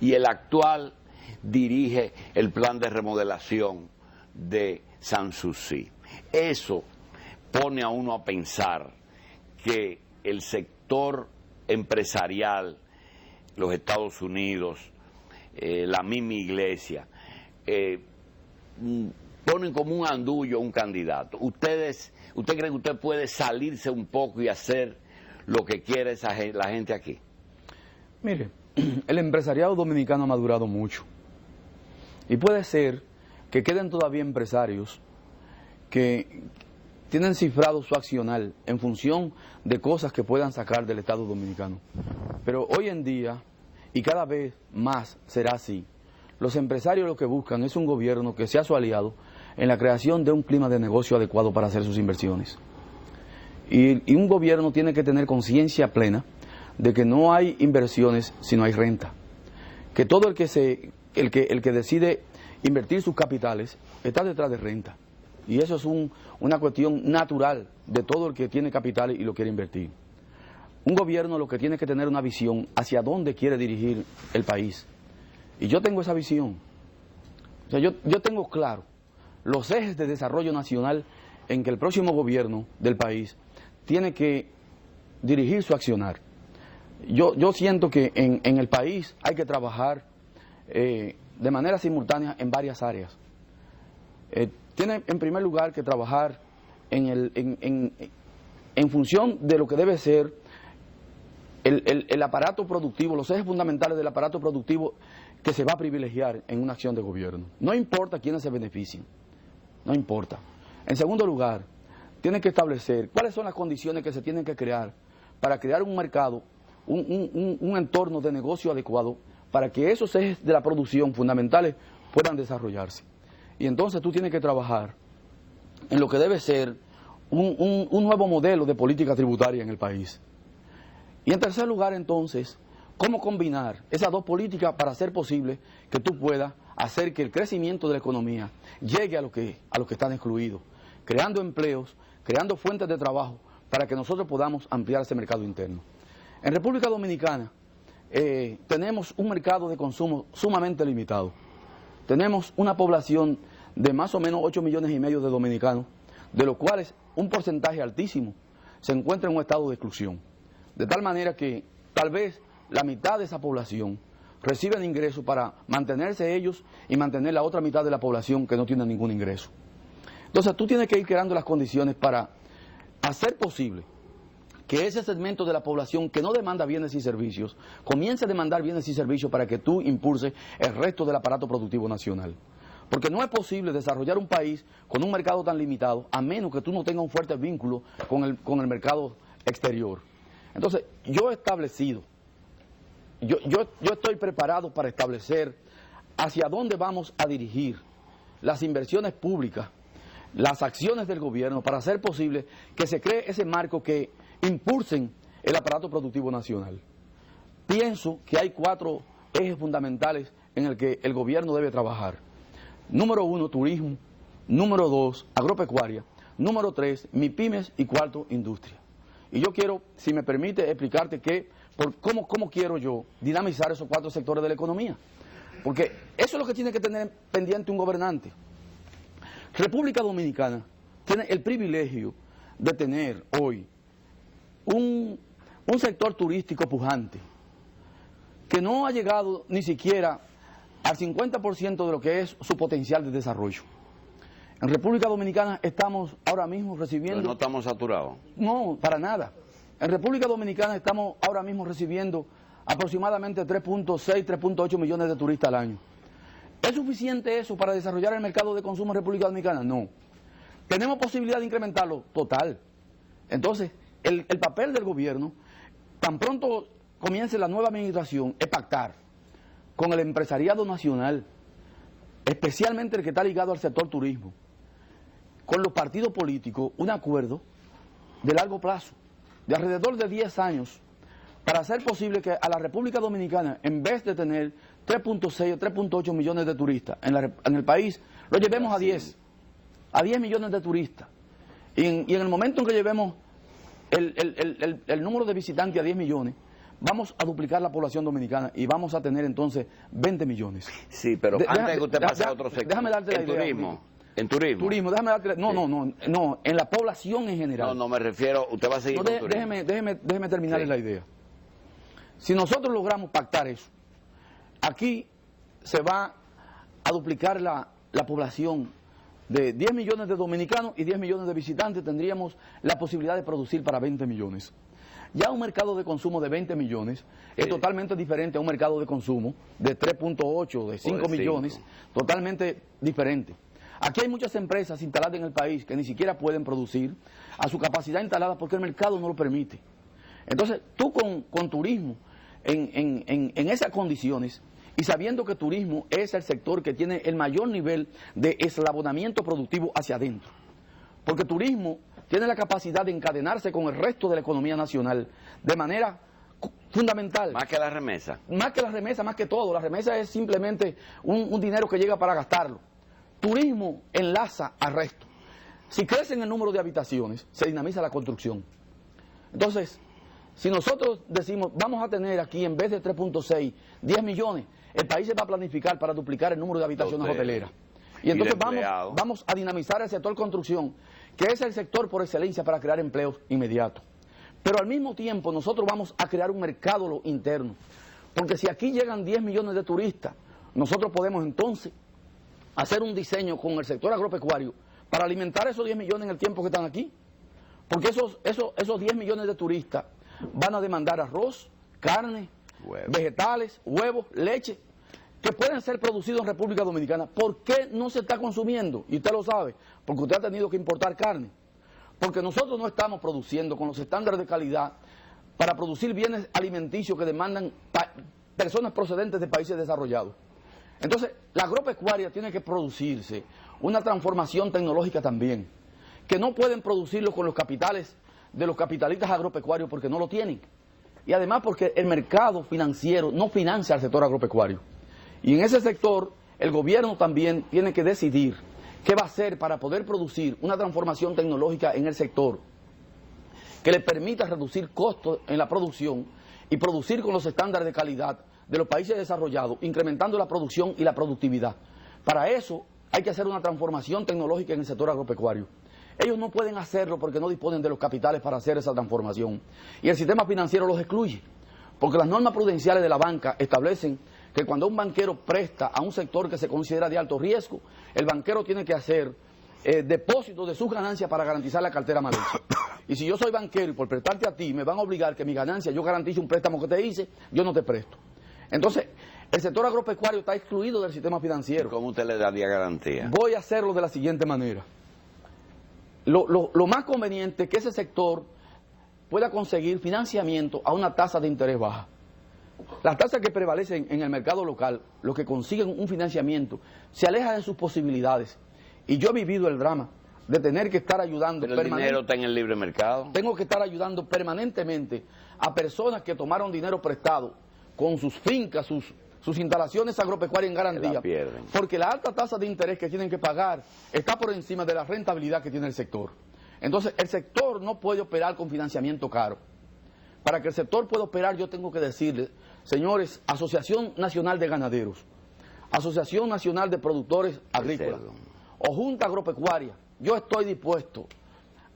y el actual dirige el plan de remodelación de Sanssouci. Eso pone a uno a pensar que el sector empresarial, los Estados Unidos, la misma iglesia, ponen como un andullo a un candidato. ¿Usted cree que usted puede salirse un poco y hacer lo que quiere la gente aquí? Mire, el empresariado dominicano ha madurado mucho. Y puede ser que queden todavía empresarios que tienen cifrado su accional en función de cosas que puedan sacar del Estado dominicano. Pero hoy en día, y cada vez más será así, los empresarios lo que buscan es un gobierno que sea su aliado en la creación de un clima de negocio adecuado para hacer sus inversiones. Y un gobierno tiene que tener conciencia plena de que no hay inversiones si no hay renta. Que todo el que decide invertir sus capitales está detrás de renta. Y eso es una cuestión natural de todo el que tiene capital y lo quiere invertir. Un gobierno lo que tiene que tener una visión hacia dónde quiere dirigir el país. Y yo tengo esa visión. O sea, yo tengo claro los ejes de desarrollo nacional en que el próximo gobierno del país tiene que dirigir su accionar. Yo siento que en el país hay que trabajar de manera simultánea en varias áreas. Tiene en primer lugar que trabajar en función de lo que debe ser el aparato productivo, los ejes fundamentales del aparato productivo que se va a privilegiar en una acción de gobierno. No importa quiénes se beneficien, no importa. En segundo lugar, tiene que establecer cuáles son las condiciones que se tienen que crear para crear un mercado, un entorno de negocio adecuado para que esos ejes de la producción fundamentales puedan desarrollarse. Y entonces tú tienes que trabajar en lo que debe ser un nuevo modelo de política tributaria en el país. Y en tercer lugar, entonces, cómo combinar esas dos políticas para hacer posible que tú puedas hacer que el crecimiento de la economía llegue a los que están excluidos, creando empleos, creando fuentes de trabajo para que nosotros podamos ampliar ese mercado interno. En República Dominicana tenemos un mercado de consumo sumamente limitado. Tenemos una población de más o menos 8,5 millones de dominicanos, de los cuales un porcentaje altísimo se encuentra en un estado de exclusión. De tal manera que tal vez la mitad de esa población reciben ingresos para mantenerse ellos y mantener la otra mitad de la población que no tiene ningún ingreso. Entonces tú tienes que ir creando las condiciones para hacer posible que ese segmento de la población que no demanda bienes y servicios comience a demandar bienes y servicios para que tú impulses el resto del aparato productivo nacional. Porque no es posible desarrollar un país con un mercado tan limitado a menos que tú no tengas un fuerte vínculo con el mercado exterior. Entonces, yo he establecido, yo estoy preparado para establecer hacia dónde vamos a dirigir las inversiones públicas, las acciones del gobierno para hacer posible que se cree ese marco que impulsen el aparato productivo nacional. Pienso que hay 4 ejes fundamentales en el que el gobierno debe trabajar. Número 1, turismo. Número 2, agropecuaria. Número 3, MIPYMES. Y 4, industria. Y yo quiero, si me permite, explicarte cómo quiero yo dinamizar esos 4 sectores de la economía. Porque eso es lo que tiene que tener pendiente un gobernante. República Dominicana tiene el privilegio de tener hoy un sector turístico pujante, que no ha llegado ni siquiera al 50% de lo que es su potencial de desarrollo. En República Dominicana estamos ahora mismo recibiendo... Pero no estamos saturados. No, para nada. En República Dominicana estamos ahora mismo recibiendo aproximadamente 3.6, 3.8 millones de turistas al año. ¿Es suficiente eso para desarrollar el mercado de consumo en República Dominicana? No. ¿Tenemos posibilidad de incrementarlo? Total. Entonces, el papel del gobierno, tan pronto comience la nueva administración, es pactar con el empresariado nacional, especialmente el que está ligado al sector turismo, con los partidos políticos, un acuerdo de largo plazo, de alrededor de 10 años, para hacer posible que a la República Dominicana, en vez de tener 3.6 o 3.8 millones de turistas en el país, lo llevemos a 10 millones de turistas. Y en el momento en que llevemos el número de visitantes a 10 millones, vamos a duplicar la población dominicana y vamos a tener entonces 20 millones. Sí, pero antes de que usted pase a otro sector. Déjame darte la idea. Turismo. ¿En turismo? Turismo, déjame darte... No, en la población en general. No, me refiero... Usted va a seguir con turismo. Déjeme terminar la idea. Si nosotros logramos pactar eso, aquí se va a duplicar la población de 10 millones de dominicanos y 10 millones de visitantes. Tendríamos la posibilidad de producir para 20 millones. Ya un mercado de consumo de 20 millones es totalmente diferente a un mercado de consumo de 3.8, de 5 millones, totalmente diferente. Aquí hay muchas empresas instaladas en el país que ni siquiera pueden producir a su capacidad instalada porque el mercado no lo permite. Entonces, tú con turismo, en esas condiciones, y sabiendo que turismo es el sector que tiene el mayor nivel de eslabonamiento productivo hacia adentro, porque turismo tiene la capacidad de encadenarse con el resto de la economía nacional de manera fundamental. Más que la remesa. Más que la remesa, más que todo. La remesa es simplemente un dinero que llega para gastarlo. Turismo enlaza al resto. Si crece en el número de habitaciones, se dinamiza la construcción. Entonces, si nosotros decimos, vamos a tener aquí en vez de 3.6, 10 millones, el país se va a planificar para duplicar el número de habitaciones hoteleras. Y entonces vamos a dinamizar el sector construcción, que es el sector por excelencia para crear empleos inmediatos. Pero al mismo tiempo nosotros vamos a crear un mercado interno, porque si aquí llegan 10 millones de turistas, nosotros podemos entonces hacer un diseño con el sector agropecuario para alimentar esos 10 millones en el tiempo que están aquí. Porque esos 10 millones de turistas van a demandar arroz, carne, vegetales, huevos, leche, que pueden ser producidos en República Dominicana. ¿Por qué no se está consumiendo? Y usted lo sabe, porque usted ha tenido que importar carne. Porque nosotros no estamos produciendo con los estándares de calidad para producir bienes alimenticios que demandan personas procedentes de países desarrollados. Entonces, la agropecuaria tiene que producirse una transformación tecnológica también, que no pueden producirlo con los capitales de los capitalistas agropecuarios porque no lo tienen. Y además porque el mercado financiero no financia al sector agropecuario. Y en ese sector, el gobierno también tiene que decidir qué va a hacer para poder producir una transformación tecnológica en el sector que le permita reducir costos en la producción y producir con los estándares de calidad de los países desarrollados, incrementando la producción y la productividad. Para eso hay que hacer una transformación tecnológica en el sector agropecuario. Ellos no pueden hacerlo porque no disponen de los capitales para hacer esa transformación. Y el sistema financiero los excluye, porque las normas prudenciales de la banca establecen que cuando un banquero presta a un sector que se considera de alto riesgo, el banquero tiene que hacer depósitos de sus ganancias para garantizar la cartera mal hecha. Y si yo soy banquero y por prestarte a ti me van a obligar que mi ganancia yo garantice un préstamo que te hice, yo no te presto. Entonces, el sector agropecuario está excluido del sistema financiero. ¿Cómo usted le daría garantía? Voy a hacerlo de la siguiente manera. Lo más conveniente es que ese sector pueda conseguir financiamiento a una tasa de interés baja. Las tasas que prevalecen en el mercado local, los que consiguen un financiamiento, se alejan de sus posibilidades. Y yo he vivido el drama de tener que estar ayudando. Pero el dinero está en el libre mercado. Tengo que estar ayudando permanentemente a personas que tomaron dinero prestado con sus fincas, sus instalaciones agropecuarias en garantía, porque la alta tasa de interés que tienen que pagar está por encima de la rentabilidad que tiene el sector. Entonces, el sector no puede operar con financiamiento caro. Para que el sector pueda operar, yo tengo que decirles, señores, Asociación Nacional de Ganaderos, Asociación Nacional de Productores Agrícolas o Junta Agropecuaria, yo estoy dispuesto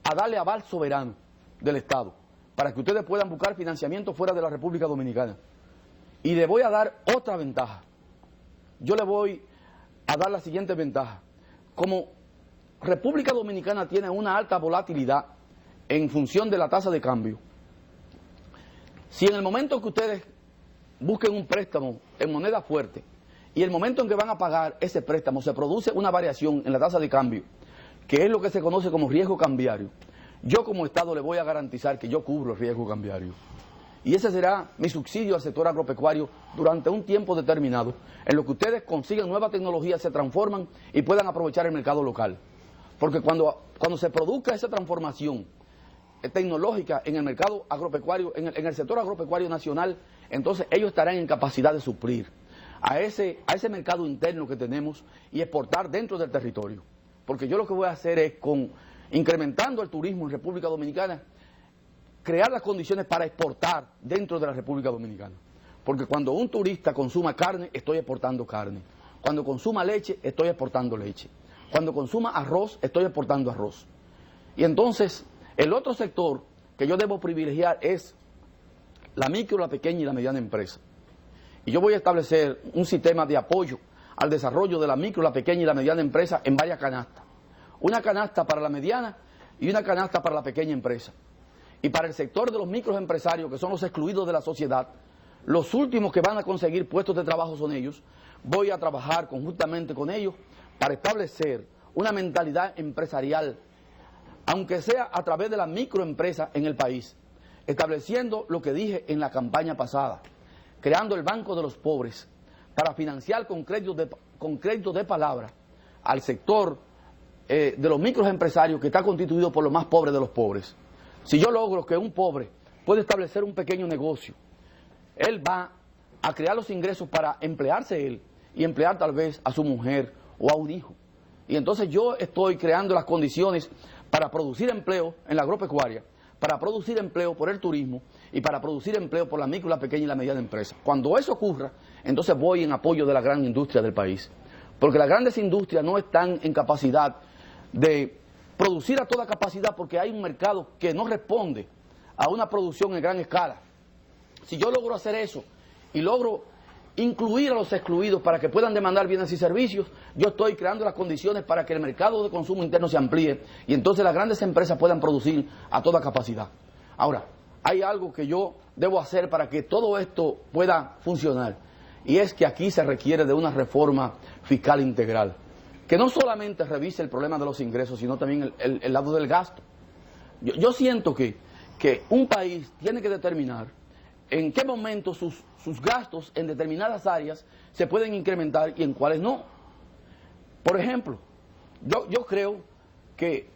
a darle aval soberano del Estado para que ustedes puedan buscar financiamiento fuera de la República Dominicana. Y le voy a dar otra ventaja. Yo le voy a dar la siguiente ventaja. Como República Dominicana tiene una alta volatilidad en función de la tasa de cambio, si en el momento que ustedes busquen un préstamo en moneda fuerte y el momento en que van a pagar ese préstamo se produce una variación en la tasa de cambio, que es lo que se conoce como riesgo cambiario, yo como Estado le voy a garantizar que yo cubro el riesgo cambiario. Y ese será mi subsidio al sector agropecuario durante un tiempo determinado, en lo que ustedes consiguen nueva tecnología, se transforman y puedan aprovechar el mercado local. Porque cuando se produzca esa transformación tecnológica en el mercado agropecuario, en el sector agropecuario nacional, entonces ellos estarán en capacidad de suplir a ese mercado interno que tenemos y exportar dentro del territorio. Porque yo lo que voy a hacer es, incrementando el turismo en República Dominicana, crear las condiciones para exportar dentro de la República Dominicana. Porque cuando un turista consuma carne, estoy exportando carne. Cuando consuma leche, estoy exportando leche. Cuando consuma arroz, estoy exportando arroz. Y entonces, el otro sector que yo debo privilegiar es la micro, la pequeña y la mediana empresa. Y yo voy a establecer un sistema de apoyo al desarrollo de la micro, la pequeña y la mediana empresa en varias canastas. Una canasta para la mediana y una canasta para la pequeña empresa. Y para el sector de los microempresarios, que son los excluidos de la sociedad, los últimos que van a conseguir puestos de trabajo son ellos. Voy a trabajar conjuntamente con ellos para establecer una mentalidad empresarial, aunque sea a través de la microempresa en el país, estableciendo lo que dije en la campaña pasada, creando el Banco de los Pobres para financiar con crédito de palabra al sector de los microempresarios, que está constituido por los más pobres de los pobres. Si yo logro que un pobre pueda establecer un pequeño negocio, él va a crear los ingresos para emplearse él y emplear tal vez a su mujer o a un hijo. Y entonces yo estoy creando las condiciones para producir empleo en la agropecuaria, para producir empleo por el turismo y para producir empleo por la micro, la pequeña y la mediana empresa. Cuando eso ocurra, entonces voy en apoyo de la gran industria del país. Porque las grandes industrias no están en capacidad de producir a toda capacidad, porque hay un mercado que no responde a una producción en gran escala. Si yo logro hacer eso y logro incluir a los excluidos para que puedan demandar bienes y servicios, yo estoy creando las condiciones para que el mercado de consumo interno se amplíe y entonces las grandes empresas puedan producir a toda capacidad. Ahora, hay algo que yo debo hacer para que todo esto pueda funcionar, y es que aquí se requiere de una reforma fiscal integral, que no solamente revise el problema de los ingresos, sino también el lado del gasto. Yo siento que un país tiene que determinar en qué momento sus gastos en determinadas áreas se pueden incrementar y en cuáles no. Por ejemplo, yo creo que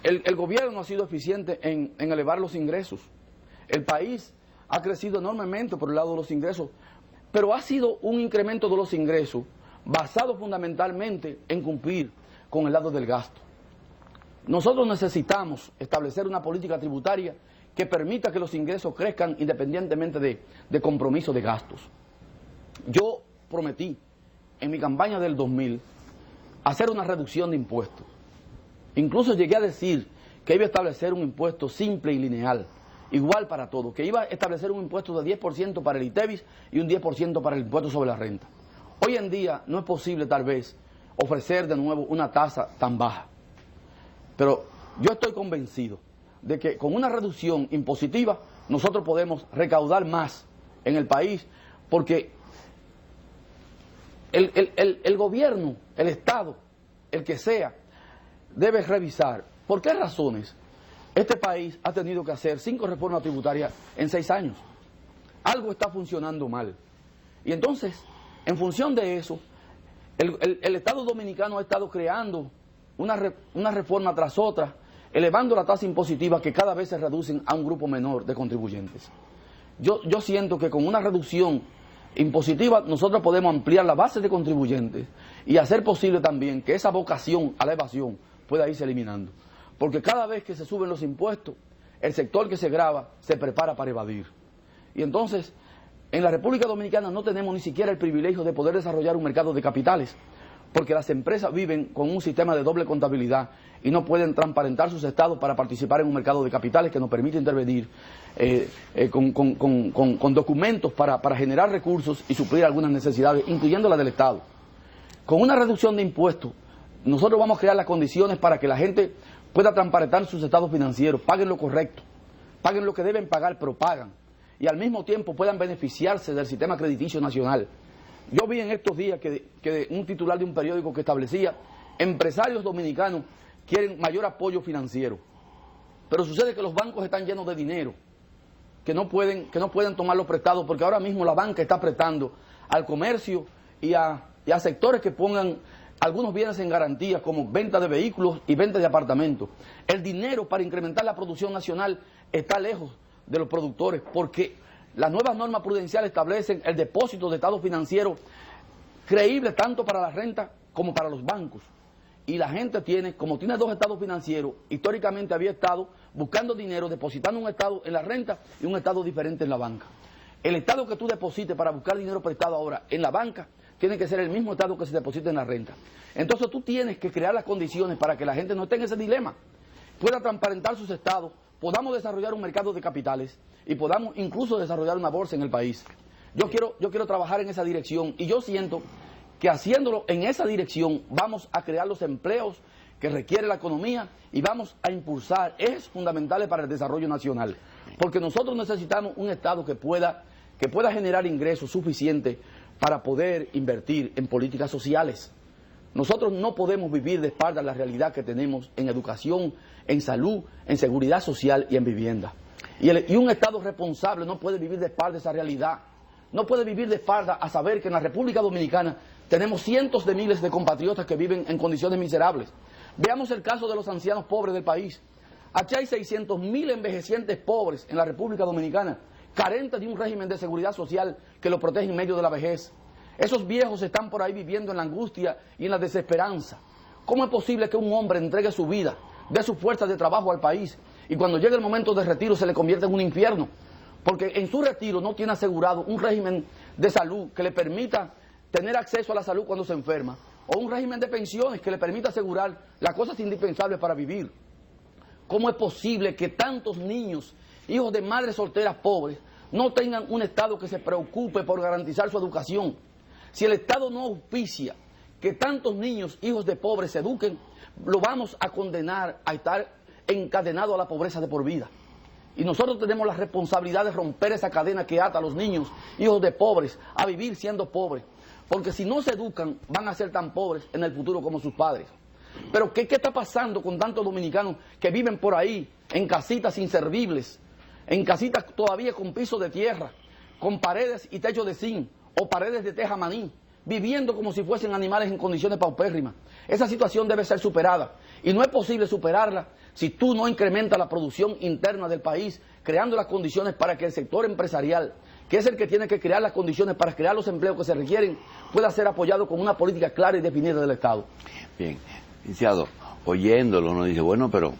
el gobierno no ha sido eficiente en elevar los ingresos. El país ha crecido enormemente por el lado de los ingresos, pero ha sido un incremento de los ingresos basado fundamentalmente en cumplir con el lado del gasto. Nosotros necesitamos establecer una política tributaria que permita que los ingresos crezcan independientemente de compromiso de gastos. Yo prometí en mi campaña del 2000 hacer una reducción de impuestos. Incluso llegué a decir que iba a establecer un impuesto simple y lineal, igual para todos, que iba a establecer un impuesto de 10% para el ITEVIS y un 10% para el impuesto sobre la renta. Hoy en día no es posible tal vez ofrecer de nuevo una tasa tan baja, pero yo estoy convencido de que con una reducción impositiva nosotros podemos recaudar más en el país, porque el gobierno, el Estado, el que sea, debe revisar por qué razones este país ha tenido que hacer 5 reformas tributarias en 6 años. Algo está funcionando mal. Y entonces, en función de eso, el Estado dominicano ha estado creando una reforma tras otra, elevando la tasa impositiva, que cada vez se reducen a un grupo menor de contribuyentes. Yo siento que con una reducción impositiva nosotros podemos ampliar la base de contribuyentes y hacer posible también que esa vocación a la evasión pueda irse eliminando. Porque cada vez que se suben los impuestos, el sector que se grava se prepara para evadir. Y entonces, en la República Dominicana no tenemos ni siquiera el privilegio de poder desarrollar un mercado de capitales, porque las empresas viven con un sistema de doble contabilidad y no pueden transparentar sus estados para participar en un mercado de capitales que nos permite intervenir con documentos para generar recursos y suplir algunas necesidades, incluyendo la del Estado. Con una reducción de impuestos, nosotros vamos a crear las condiciones para que la gente pueda transparentar sus estados financieros, paguen lo correcto, paguen lo que deben pagar, pero pagan, y al mismo tiempo puedan beneficiarse del sistema crediticio nacional. Yo vi en estos días que un titular de un periódico que establecía: empresarios dominicanos quieren mayor apoyo financiero, pero sucede que los bancos están llenos de dinero, que no pueden tomar los prestados, porque ahora mismo la banca está prestando al comercio y a sectores que pongan algunos bienes en garantía, como venta de vehículos y venta de apartamentos. El dinero para incrementar la producción nacional está lejos de los productores, porque las nuevas normas prudenciales establecen el depósito de estado financiero creíble tanto para la renta como para los bancos. Y la gente como tiene dos estados financieros, históricamente había estado buscando dinero, depositando un estado en la renta y un estado diferente en la banca. El estado que tú deposites para buscar dinero prestado ahora en la banca tiene que ser el mismo estado que se deposita en la renta. Entonces tú tienes que crear las condiciones para que la gente no esté en ese dilema, pueda transparentar sus estados, podamos desarrollar un mercado de capitales y podamos incluso desarrollar una bolsa en el país. Yo quiero trabajar en esa dirección, y yo siento que haciéndolo en esa dirección vamos a crear los empleos que requiere la economía y vamos a impulsar ejes fundamentales para el desarrollo nacional, porque nosotros necesitamos un Estado que pueda generar ingresos suficientes para poder invertir en políticas sociales. Nosotros no podemos vivir de espaldas la realidad que tenemos en educación, en salud, en seguridad social y en vivienda. Y un Estado responsable no puede vivir de espaldas esa realidad. No puede vivir de espaldas a saber que en la República Dominicana tenemos cientos de miles de compatriotas que viven en condiciones miserables. Veamos el caso de los ancianos pobres del país. Aquí hay 600.000 envejecientes pobres en la República Dominicana, carentes de un régimen de seguridad social que los protege en medio de la vejez. Esos viejos están por ahí viviendo en la angustia y en la desesperanza. ¿Cómo es posible que un hombre entregue su vida, dé su fuerza de trabajo al país, y cuando llegue el momento de retiro se le convierte en un infierno? Porque en su retiro no tiene asegurado un régimen de salud que le permita tener acceso a la salud cuando se enferma, o un régimen de pensiones que le permita asegurar las cosas indispensables para vivir. ¿Cómo es posible que tantos niños, hijos de madres solteras pobres, no tengan un Estado que se preocupe por garantizar su educación? Si el Estado no auspicia que tantos niños, hijos de pobres, se eduquen, lo vamos a condenar a estar encadenado a la pobreza de por vida. Y nosotros tenemos la responsabilidad de romper esa cadena que ata a los niños, hijos de pobres, a vivir siendo pobres. Porque si no se educan, van a ser tan pobres en el futuro como sus padres. Pero ¿qué está pasando con tantos dominicanos que viven por ahí, en casitas inservibles, en casitas todavía con piso de tierra, con paredes y techo de zinc, o paredes de teja maní, viviendo como si fuesen animales en condiciones paupérrimas? Esa situación debe ser superada, y no es posible superarla si tú no incrementas la producción interna del país, creando las condiciones para que el sector empresarial, que es el que tiene que crear las condiciones para crear los empleos que se requieren, pueda ser apoyado con una política clara y definida del Estado. Bien, licenciado, oyéndolo nos dice, bueno, pero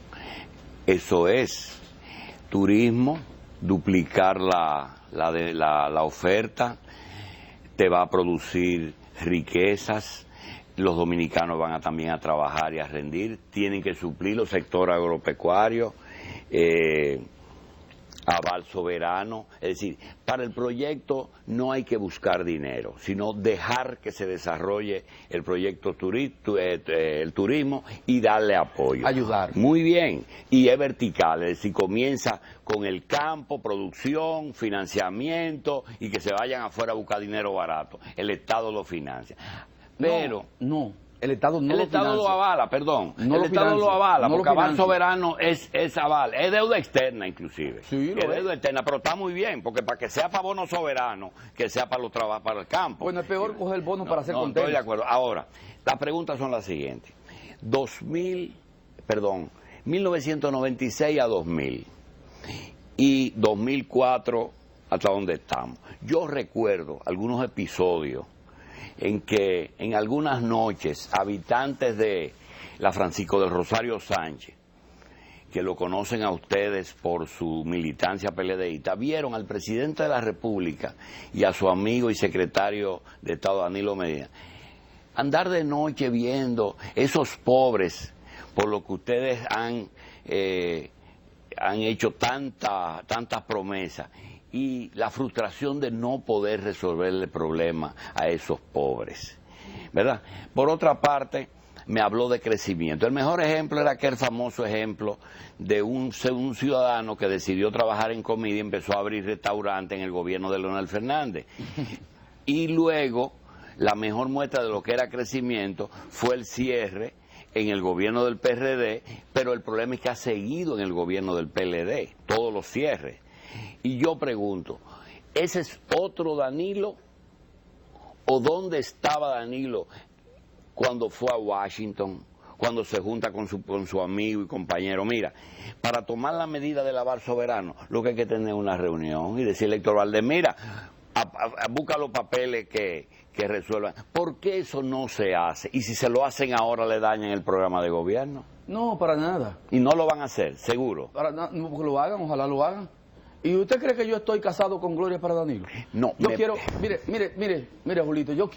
eso es turismo, duplicar la oferta, te va a producir riquezas, los dominicanos van también a trabajar y a rendir, tienen que suplir los sectores agropecuarios, aval soberano. Es decir, para el proyecto no hay que buscar dinero, sino dejar que se desarrolle el proyecto el turismo y darle apoyo. Ayudar. Muy bien, y es vertical, es decir, comienza con el campo, producción, financiamiento, y que se vayan afuera a buscar dinero barato. El Estado lo financia. Pero no, el Estado no lo financia. El Estado lo avala, perdón. No el lo Estado financia, lo avala, no porque lo aval financia. soberano es aval. Es deuda externa, inclusive. Sí, lo es es. deuda externa, pero está muy bien, porque para que sea para bono soberano, que sea para los trabajos, para el campo. Bueno, es peor coger el bono para hacer No, contentos. estoy de acuerdo. Ahora, las preguntas son las siguientes. 1996 a 2000 y 2004 hasta donde estamos. Yo recuerdo algunos episodios en que en algunas noches habitantes de la Francisco del Rosario Sánchez, que lo conocen a ustedes por su militancia PLDista, vieron al presidente de la República y a su amigo y secretario de Estado Danilo Medina andar de noche viendo esos pobres, por lo que ustedes han hecho tantas promesas, y la frustración de no poder resolver el problema a esos pobres, ¿verdad? Por otra parte, me habló de crecimiento. El mejor ejemplo era aquel famoso ejemplo de un ciudadano que decidió trabajar en comida y empezó a abrir restaurantes en el gobierno de Leonel Fernández. Y luego, la mejor muestra de lo que era crecimiento fue el cierre en el gobierno del PRD, pero el problema es que ha seguido en el gobierno del PLD, todos los cierres. Y yo pregunto, ¿ese es otro Danilo? ¿O dónde estaba Danilo cuando fue a Washington, cuando se junta con su amigo y compañero? Mira, para tomar la medida de lavar soberano, lo que hay que tener es una reunión y decirle a Héctor Valdés, mira, busca los papeles que resuelvan. ¿Por qué eso no se hace? Y si se lo hacen ahora, le dañan el programa de gobierno. No, para nada. Y no lo van a hacer, seguro. Para nada, no, porque lo hagan, ojalá lo hagan. ¿Y usted cree que yo estoy casado con Gloria para Danilo? No. Yo quiero, mire, Julito, yo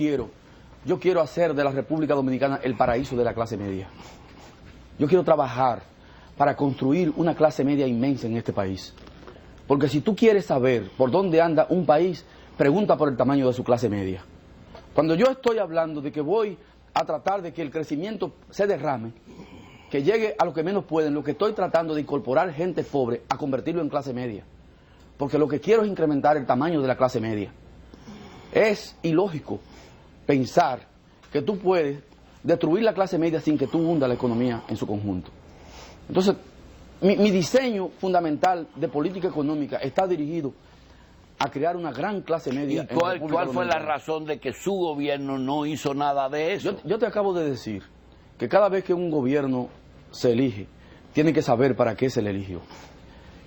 quiero hacer de la República Dominicana el paraíso de la clase media. Yo quiero trabajar para construir una clase media inmensa en este país. Porque si tú quieres saber por dónde anda un país, pregunta por el tamaño de su clase media. Cuando yo estoy hablando de que voy a tratar de que el crecimiento se derrame, que llegue a los que menos pueden, lo que estoy tratando de incorporar gente pobre a convertirlo en clase media. Porque lo que quiero es incrementar el tamaño de la clase media. Es ilógico pensar que tú puedes destruir la clase media sin que tú hundas la economía en su conjunto. Entonces, mi diseño fundamental de política económica está dirigido a crear una gran clase media. ¿Y cuál fue la razón de que su gobierno no hizo nada de eso? Yo te acabo de decir que cada vez que un gobierno se elige, tiene que saber para qué se le eligió.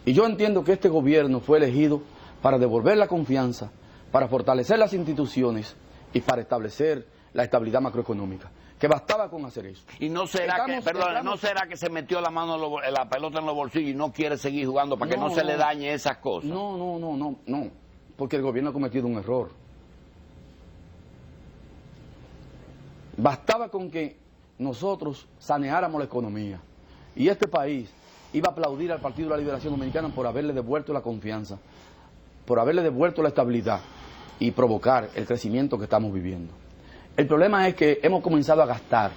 Y yo entiendo que este gobierno fue elegido para devolver la confianza, para fortalecer las instituciones y para establecer la estabilidad macroeconómica. Que bastaba con hacer eso. Y no será ¿no será que se metió la mano en la pelota en los bolsillos y no quiere seguir jugando para que no se le dañe esas cosas? No, porque el gobierno ha cometido un error. Bastaba con que nosotros saneáramos la economía y este país iba a aplaudir al Partido de la Liberación Dominicana por haberle devuelto la confianza, por haberle devuelto la estabilidad y provocar el crecimiento que estamos viviendo. El problema es que hemos comenzado a gastar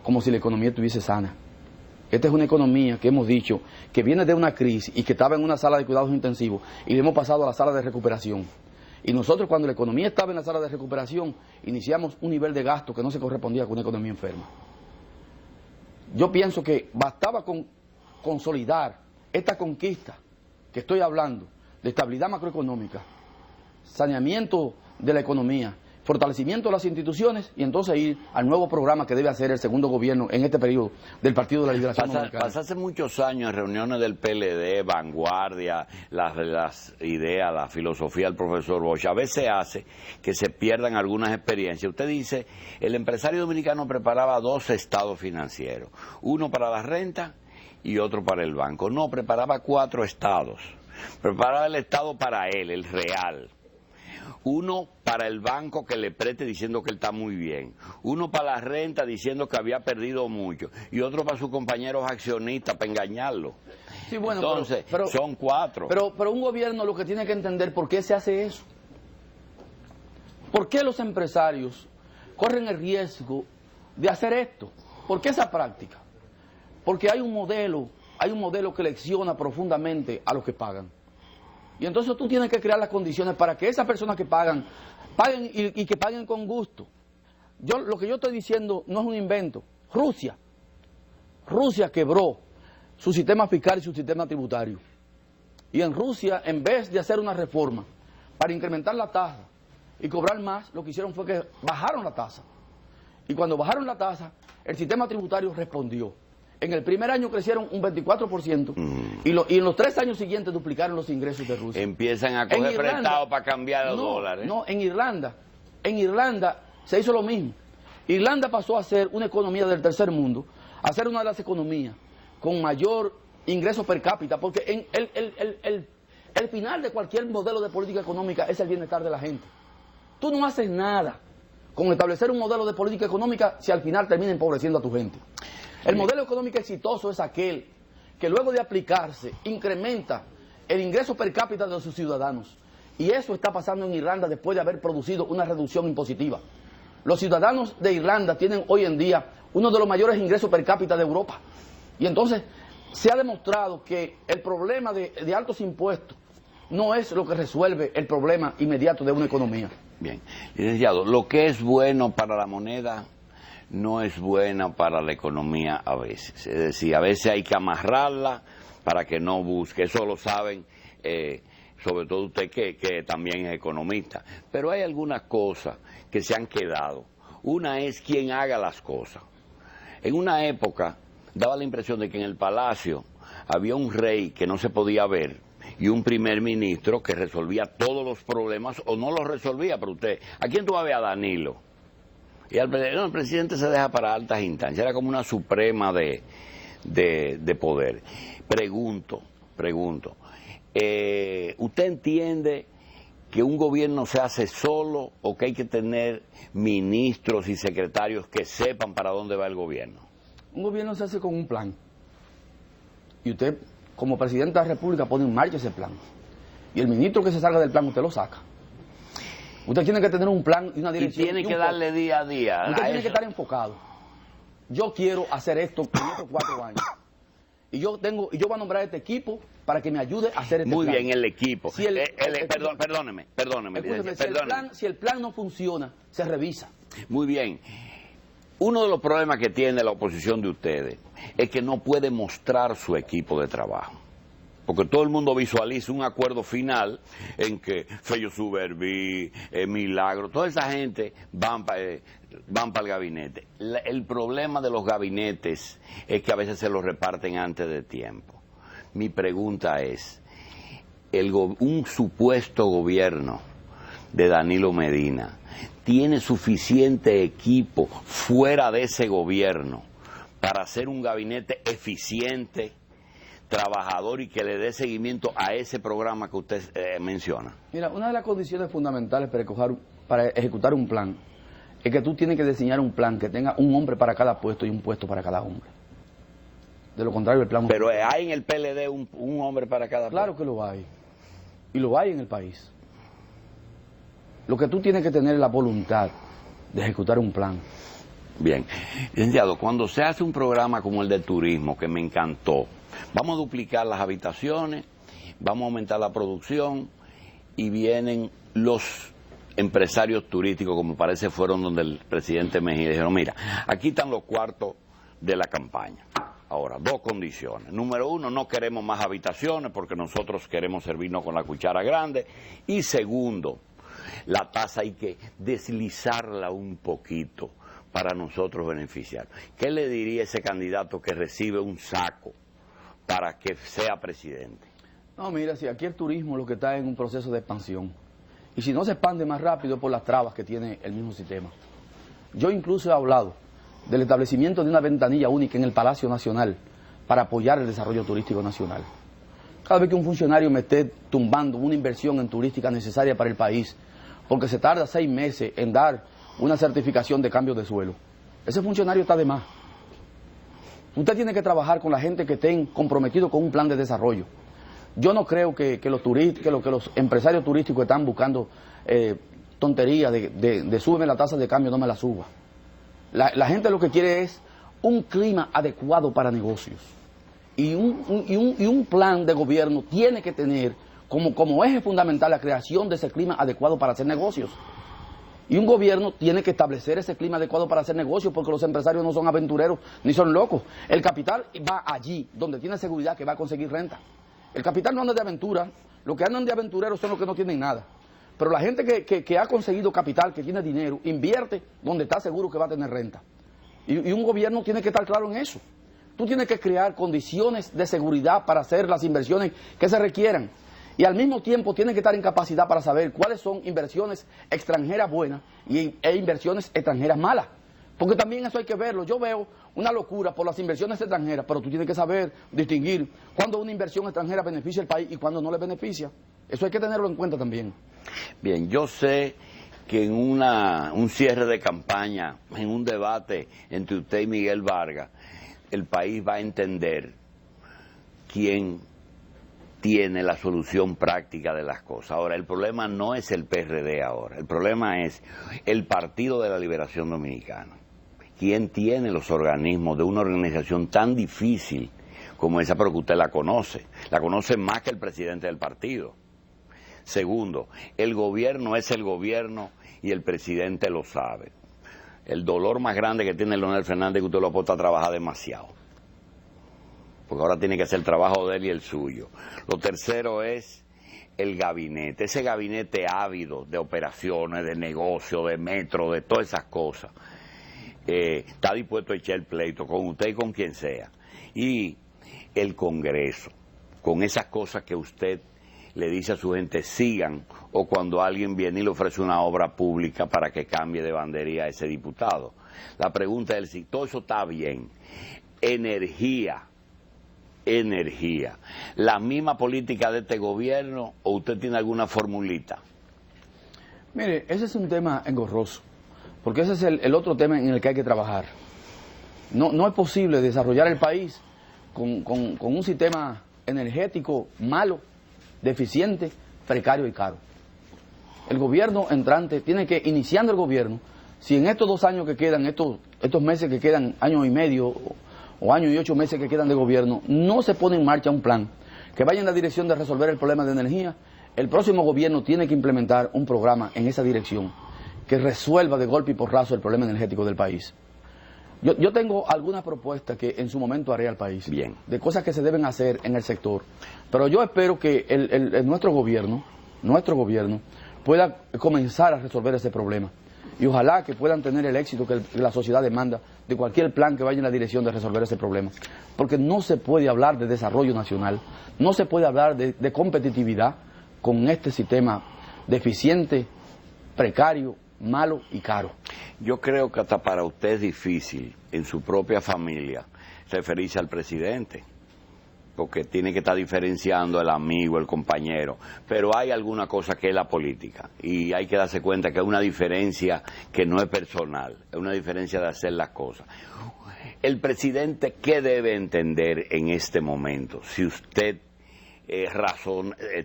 como si la economía estuviese sana. Esta es una economía que hemos dicho que viene de una crisis y que estaba en una sala de cuidados intensivos y le hemos pasado a la sala de recuperación. Y nosotros, cuando la economía estaba en la sala de recuperación, iniciamos un nivel de gasto que no se correspondía con una economía enferma. Yo pienso que bastaba con consolidar esta conquista que estoy hablando de estabilidad macroeconómica, saneamiento de la economía, fortalecimiento de las instituciones y entonces ir al nuevo programa que debe hacer el segundo gobierno en este periodo del Partido de la Liberación Dominicana. Hace muchos años en reuniones del PLD, vanguardia, las ideas, la filosofía del profesor Bosch, a veces hace que se pierdan algunas experiencias. Usted dice, el empresario dominicano preparaba 2 estados financieros, uno para la renta y otro para el banco. No, preparaba 4 estados. Preparaba el estado para él, el real. Uno para el banco que le preste diciendo que él está muy bien. Uno para la renta diciendo que había perdido mucho. Y otro para sus compañeros accionistas para engañarlo. Sí, bueno, entonces, son 4. Pero un gobierno lo que tiene que entender por qué se hace eso. ¿Por qué los empresarios corren el riesgo de hacer esto? ¿Por qué esa práctica? Porque hay un modelo que lecciona profundamente a los que pagan. Y entonces tú tienes que crear las condiciones para que esas personas que paguen y que paguen con gusto. Lo que yo estoy diciendo no es un invento. Rusia quebró su sistema fiscal y su sistema tributario. Y en Rusia, en vez de hacer una reforma para incrementar la tasa y cobrar más, lo que hicieron fue que bajaron la tasa. Y cuando bajaron la tasa, el sistema tributario respondió. En el primer año crecieron un 24% y en los 3 años siguientes duplicaron los ingresos de Rusia. Empiezan a coger prestado para cambiar los dólares. No, en Irlanda se hizo lo mismo. Irlanda pasó a ser una economía del tercer mundo, a ser una de las economías con mayor ingreso per cápita, porque el final de cualquier modelo de política económica es el bienestar de la gente. Tú no haces nada con establecer un modelo de política económica si al final termina empobreciendo a tu gente? El modelo económico exitoso es aquel que luego de aplicarse incrementa el ingreso per cápita de sus ciudadanos. Y eso está pasando en Irlanda después de haber producido una reducción impositiva. Los ciudadanos de Irlanda tienen hoy en día uno de los mayores ingresos per cápita de Europa. Y entonces se ha demostrado que el problema de altos impuestos no es lo que resuelve el problema inmediato de una economía. Bien, licenciado, lo que es bueno para la moneda no es bueno para la economía a veces. Es decir, a veces hay que amarrarla para que no busque. Eso lo saben, sobre todo usted que también es economista. Pero hay algunas cosas que se han quedado. Una es quien haga las cosas. En una época daba la impresión de que en el palacio había un rey que no se podía ver y un primer ministro que resolvía todos los problemas o no los resolvía, pero usted, ¿a quién tú vas a ver? A Danilo. Y el presidente se deja para altas instancias, era como una suprema de poder. Pregunto, ¿usted entiende que un gobierno se hace solo o que hay que tener ministros y secretarios que sepan para dónde va el gobierno? Un gobierno se hace con un plan. Y usted, como presidente de la República, pone en marcha ese plan. Y el ministro que se salga del plan, usted lo saca. Usted tiene que tener un plan y una dirección. Y tiene que darle día a día. Usted tiene que estar enfocado. Yo quiero hacer esto en estos 4 años. Y yo voy a nombrar este equipo para que me ayude a hacer este plan. Muy bien, el equipo. Si Perdóneme. Si el plan no funciona, se revisa. Muy bien. Uno de los problemas que tiene la oposición de ustedes es que no puede mostrar su equipo de trabajo. Porque todo el mundo visualiza un acuerdo final en que Fello Suberví, Milagro, toda esa gente van para el gabinete. El problema de los gabinetes es que a veces se los reparten antes de tiempo. Mi pregunta es, un supuesto gobierno de Danilo Medina tiene suficiente equipo fuera de ese gobierno para hacer un gabinete eficiente, trabajador y que le dé seguimiento a ese programa que usted menciona? Mira, una de las condiciones fundamentales para ejecutar un plan es que tú tienes que diseñar un plan que tenga un hombre para cada puesto y un puesto para cada hombre. De lo contrario, el plan... Pero hay en el PLD un hombre para cada puesto. Claro que lo hay. Y lo hay en el país. Lo que tú tienes que tener es la voluntad de ejecutar un plan. Bien. Licenciado, cuando se hace un programa como el de turismo, que me encantó, vamos a duplicar las habitaciones, vamos a aumentar la producción y vienen los empresarios turísticos, como parece fueron donde el presidente Mejía, dijeron, mira, aquí están los cuartos de la campaña. Ahora, 2 condiciones. Número 1, no queremos más habitaciones porque nosotros queremos servirnos con la cuchara grande. Y segundo, la tasa hay que deslizarla un poquito para nosotros beneficiar. ¿Qué le diría ese candidato que recibe un saco para que sea presidente? No, mira, si aquí el turismo lo que está en un proceso de expansión. Y si no se expande más rápido es por las trabas que tiene el mismo sistema. Yo incluso he hablado del establecimiento de una ventanilla única en el Palacio Nacional para apoyar el desarrollo turístico nacional. Cada vez que un funcionario me esté tumbando una inversión en turística necesaria para el país, porque se tarda 6 meses en dar una certificación de cambio de suelo, ese funcionario está de más. Usted tiene que trabajar con la gente que estén comprometidos con un plan de desarrollo. Yo no creo que los empresarios turísticos están buscando tonterías de súbeme la tasa de cambio, no me la suba. La gente lo que quiere es un clima adecuado para negocios. Y un plan de gobierno tiene que tener como eje fundamental la creación de ese clima adecuado para hacer negocios. Y un gobierno tiene que establecer ese clima adecuado para hacer negocios, porque los empresarios no son aventureros ni son locos. El capital va allí donde tiene seguridad que va a conseguir renta. El capital no anda de aventura, los que andan de aventureros son los que no tienen nada. Pero la gente que ha conseguido capital, que tiene dinero, invierte donde está seguro que va a tener renta. Y un gobierno tiene que estar claro en eso. Tú tienes que crear condiciones de seguridad para hacer las inversiones que se requieran. Y al mismo tiempo tienes que estar en capacidad para saber cuáles son inversiones extranjeras buenas e inversiones extranjeras malas. Porque también eso hay que verlo. Yo veo una locura por las inversiones extranjeras, pero tú tienes que saber distinguir cuándo una inversión extranjera beneficia al país y cuándo no le beneficia. Eso hay que tenerlo en cuenta también. Bien, yo sé que en un cierre de campaña, en un debate entre usted y Miguel Vargas, el país va a entender quién tiene la solución práctica de las cosas. Ahora, el problema no es el PRD ahora, el problema es el Partido de la Liberación Dominicana. ¿Quién tiene los organismos de una organización tan difícil como esa, pero que usted la conoce más que el presidente del partido? Segundo, el gobierno es el gobierno y el presidente lo sabe. El dolor más grande que tiene Leonel Fernández es que usted lo ha puesto a trabajar demasiado, porque ahora tiene que hacer el trabajo de él y el suyo. Lo tercero es el gabinete, ese gabinete ávido de operaciones, de negocio, de metro, de todas esas cosas. Está dispuesto a echar el pleito con usted y con quien sea. Y el Congreso, con esas cosas que usted le dice a su gente sigan, o cuando alguien viene y le ofrece una obra pública para que cambie de bandería a ese diputado. La pregunta es si todo eso está bien. Energía, ¿la misma política de este gobierno o usted tiene alguna formulita? Mire, ese es un tema engorroso, porque ese es el otro tema en el que hay que trabajar. No es posible desarrollar el país con un sistema energético malo, deficiente, precario y caro. El gobierno entrante tiene que, iniciando el gobierno, si en estos 2 años que quedan, estos meses que quedan, año y medio o año y 8 meses que quedan de gobierno, no se pone en marcha un plan que vaya en la dirección de resolver el problema de energía, el próximo gobierno tiene que implementar un programa en esa dirección que resuelva de golpe y porrazo el problema energético del país. Yo tengo algunas propuestas que en su momento haré al país, bien, de cosas que se deben hacer en el sector, pero yo espero que nuestro gobierno pueda comenzar a resolver ese problema y ojalá que puedan tener el éxito que la sociedad demanda de cualquier plan que vaya en la dirección de resolver ese problema, porque no se puede hablar de desarrollo nacional, no se puede hablar de competitividad con este sistema deficiente, precario, malo y caro. Yo creo que hasta para usted es difícil en su propia familia referirse al presidente, porque tiene que estar diferenciando el amigo, el compañero, pero hay alguna cosa que es la política y hay que darse cuenta que es una diferencia que no es personal, es una diferencia de hacer las cosas. El presidente, ¿qué debe entender en este momento si usted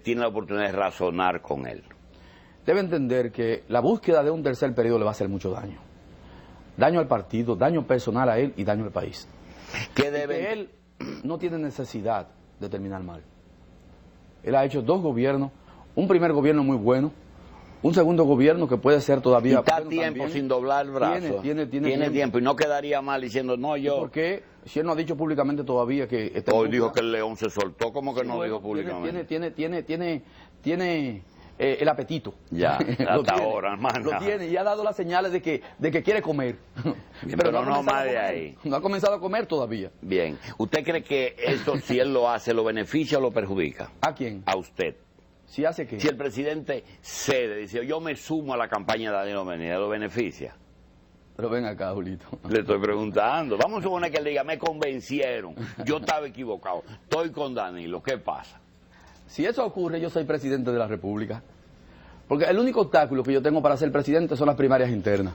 tiene la oportunidad de razonar con él? Debe entender que la búsqueda de un tercer periodo le va a hacer mucho daño. Daño al partido, daño personal a él y daño al país. Que él no tiene necesidad de terminar mal. Él ha hecho 2 gobiernos, un primer gobierno muy bueno, un segundo gobierno que puede ser todavía... Y está bueno tiempo también, sin doblar el brazo. Tiene tiempo y no quedaría mal diciendo, no, yo... ¿Por qué? Si él no ha dicho públicamente todavía que... Hoy dijo que el león se soltó, ¿cómo que sí, no bueno, dijo públicamente? Tiene el apetito. Ya, hasta ahora, hermano. Lo tiene y ha dado las señales de que quiere comer. Bien, pero no más de ahí. No ha comenzado a comer todavía. Bien. ¿Usted cree que eso, si él lo hace, lo beneficia o lo perjudica? ¿A quién? A usted. ¿Si hace qué? Si el presidente cede, dice, yo me sumo a la campaña de Danilo Medina, ¿lo beneficia? Pero ven acá, Julito. Le estoy preguntando. Vamos a suponer que él diga, me convencieron, yo estaba equivocado, estoy con Danilo, ¿qué pasa? Si eso ocurre, yo soy presidente de la República. Porque el único obstáculo que yo tengo para ser presidente son las primarias internas.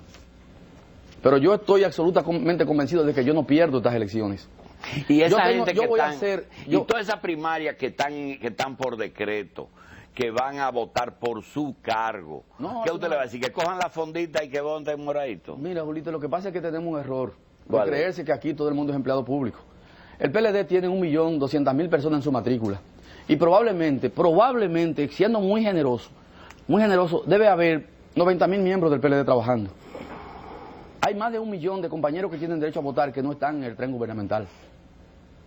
Pero yo estoy absolutamente convencido de que yo no pierdo estas elecciones. Y esa gente que están, y todas esas primarias que están por decreto, que van a votar por su cargo, ¿qué usted le va a decir? ¿Que cojan la fondita y que voten moradito? Mira, Julito, lo que pasa es que tenemos un error de creerse que aquí todo el mundo es empleado público. El PLD tiene 1.200.000 personas en su matrícula. Y probablemente, siendo muy generoso, debe haber 90.000 miembros del PLD trabajando. Hay más de 1 millón de compañeros que tienen derecho a votar que no están en el tren gubernamental.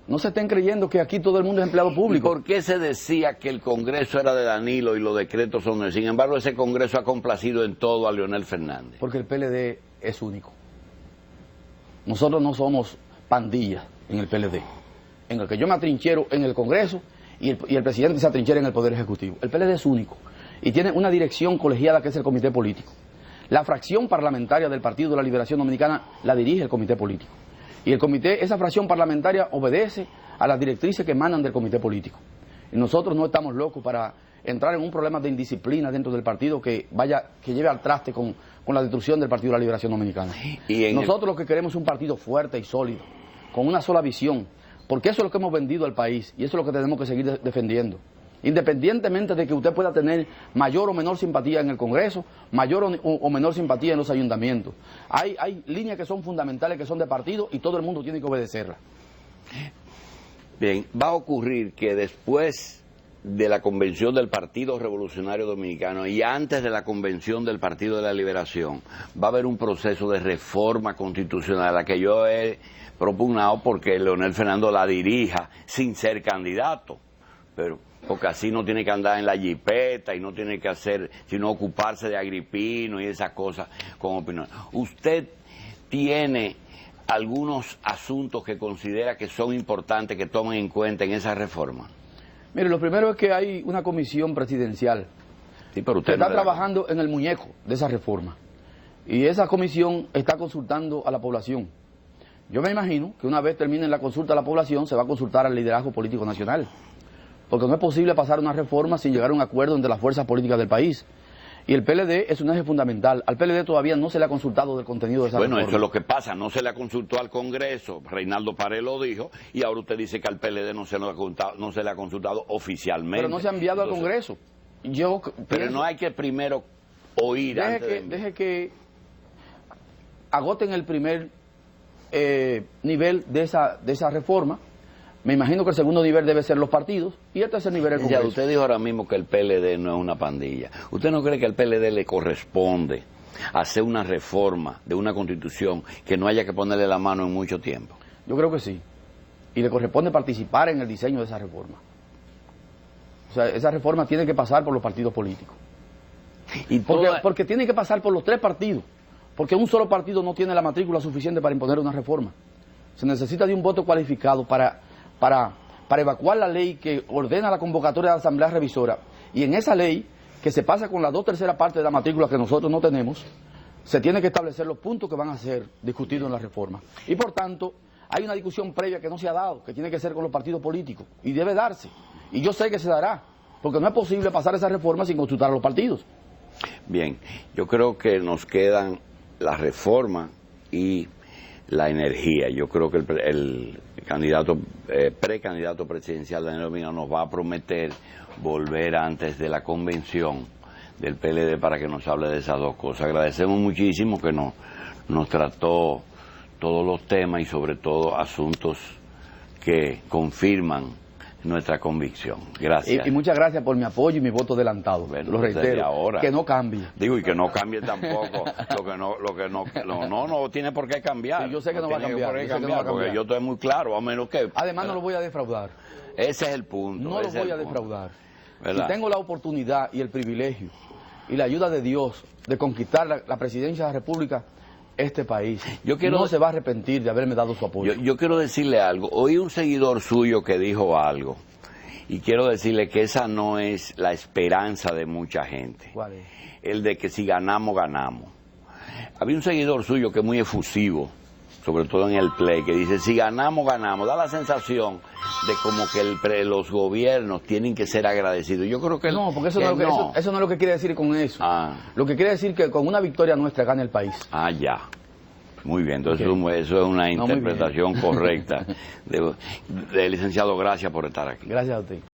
No se estén creyendo que aquí todo el mundo es empleado público. ¿Por qué se decía que el Congreso era de Danilo y los decretos son de él? Sin embargo, ese Congreso ha complacido en todo a Leonel Fernández. Porque el PLD es único. Nosotros no somos pandillas en el PLD, en el que yo me atrinchero en el Congreso y el presidente se atrinchera en el Poder Ejecutivo. El PLD es único y tiene una dirección colegiada que es el Comité Político. La fracción parlamentaria del Partido de la Liberación Dominicana la dirige el Comité Político. Y esa fracción parlamentaria obedece a las directrices que emanan del Comité Político. Y nosotros no estamos locos para entrar en un problema de indisciplina dentro del partido que lleve al traste con la destrucción del Partido de la Liberación Dominicana. Nosotros lo que queremos es un partido fuerte y sólido, con una sola visión, porque eso es lo que hemos vendido al país y eso es lo que tenemos que seguir defendiendo. Independientemente de que usted pueda tener mayor o menor simpatía en el Congreso, mayor o menor simpatía en los ayuntamientos. Hay líneas que son fundamentales, que son de partido y todo el mundo tiene que obedecerlas. Bien, va a ocurrir que después de la convención del Partido Revolucionario Dominicano y antes de la convención del Partido de la Liberación, va a haber un proceso de reforma constitucional a la que yo he propugnado porque Leonel Fernández la dirija sin ser candidato, porque así no tiene que andar en la jipeta y no tiene que hacer, sino ocuparse de Agripino y esas cosas con opinión. ¿Usted tiene algunos asuntos que considera que son importantes que tomen en cuenta en esa reforma? Mire, lo primero es que hay una comisión presidencial sí, pero usted que está trabajando en el muñeco de esa reforma. Y esa comisión está consultando a la población. Yo me imagino que una vez termine la consulta a la población, se va a consultar al liderazgo político nacional. Porque no es posible pasar una reforma sin llegar a un acuerdo entre las fuerzas políticas del país. Y el PLD es un eje fundamental. Al PLD todavía no se le ha consultado del contenido de esa reforma. Bueno, eso es lo que pasa, no se le consultó al Congreso, Reinaldo Pared lo dijo, y ahora usted dice que al PLD no se le ha consultado oficialmente. Pero no se ha enviado al Congreso. Pero no hay que primero oír deje que agoten el primer nivel de esa reforma. Me imagino que el segundo nivel debe ser los partidos y el tercer nivel el Congreso. Ya, usted dijo ahora mismo que el PLD no es una pandilla. ¿Usted no cree que al PLD le corresponde hacer una reforma de una constitución que no haya que ponerle la mano en mucho tiempo? Yo creo que sí. Y le corresponde participar en el diseño de esa reforma. O sea, esa reforma tiene que pasar por los partidos políticos. Porque tiene que pasar por los tres partidos. Porque un solo partido no tiene la matrícula suficiente para imponer una reforma. Se necesita de un voto cualificado para evacuar la ley que ordena la convocatoria de la Asamblea Revisora, y en esa ley, que se pasa con las 2/3 partes de la matrícula que nosotros no tenemos, se tiene que establecer los puntos que van a ser discutidos en la reforma. Y por tanto, hay una discusión previa que no se ha dado, que tiene que ser con los partidos políticos, y debe darse. Y yo sé que se dará, porque no es posible pasar esa reforma sin consultar a los partidos. Bien, yo creo que nos quedan la reforma y la energía. Yo creo que el candidato precandidato presidencial Danilo Medina nos va a prometer volver antes de la convención del PLD para que nos hable de esas dos cosas. Agradecemos muchísimo que nos trató todos los temas y sobre todo asuntos que confirman nuestra convicción. Gracias. Y muchas gracias por mi apoyo y mi voto adelantado. Bueno, lo reitero, ahora, que no cambie. Digo, y que no cambie tampoco. No tiene por qué cambiar. Sí, yo sé que no va a cambiar. Porque yo estoy muy claro, a menos que... Además, no lo voy a defraudar. Ese es el punto. No lo voy a defraudar. ¿Verdad? Si tengo la oportunidad y el privilegio y la ayuda de Dios de conquistar la presidencia de la República, este país no se va a arrepentir de haberme dado su apoyo. Yo quiero decirle algo. Oí un seguidor suyo que dijo algo y quiero decirle que esa no es la esperanza de mucha gente. ¿Cuál es? El de que si ganamos, ganamos. Había un seguidor suyo que es muy efusivo, sobre todo en el play, que dice, si ganamos, ganamos. Da la sensación de como que los gobiernos tienen que ser agradecidos. Yo creo que no, porque eso no es lo que quiere decir con eso. Lo que quiere decir que con una victoria nuestra gana el país. Ya. Muy bien, entonces eso es una interpretación correcta. Licenciado, gracias por estar aquí. Gracias a usted.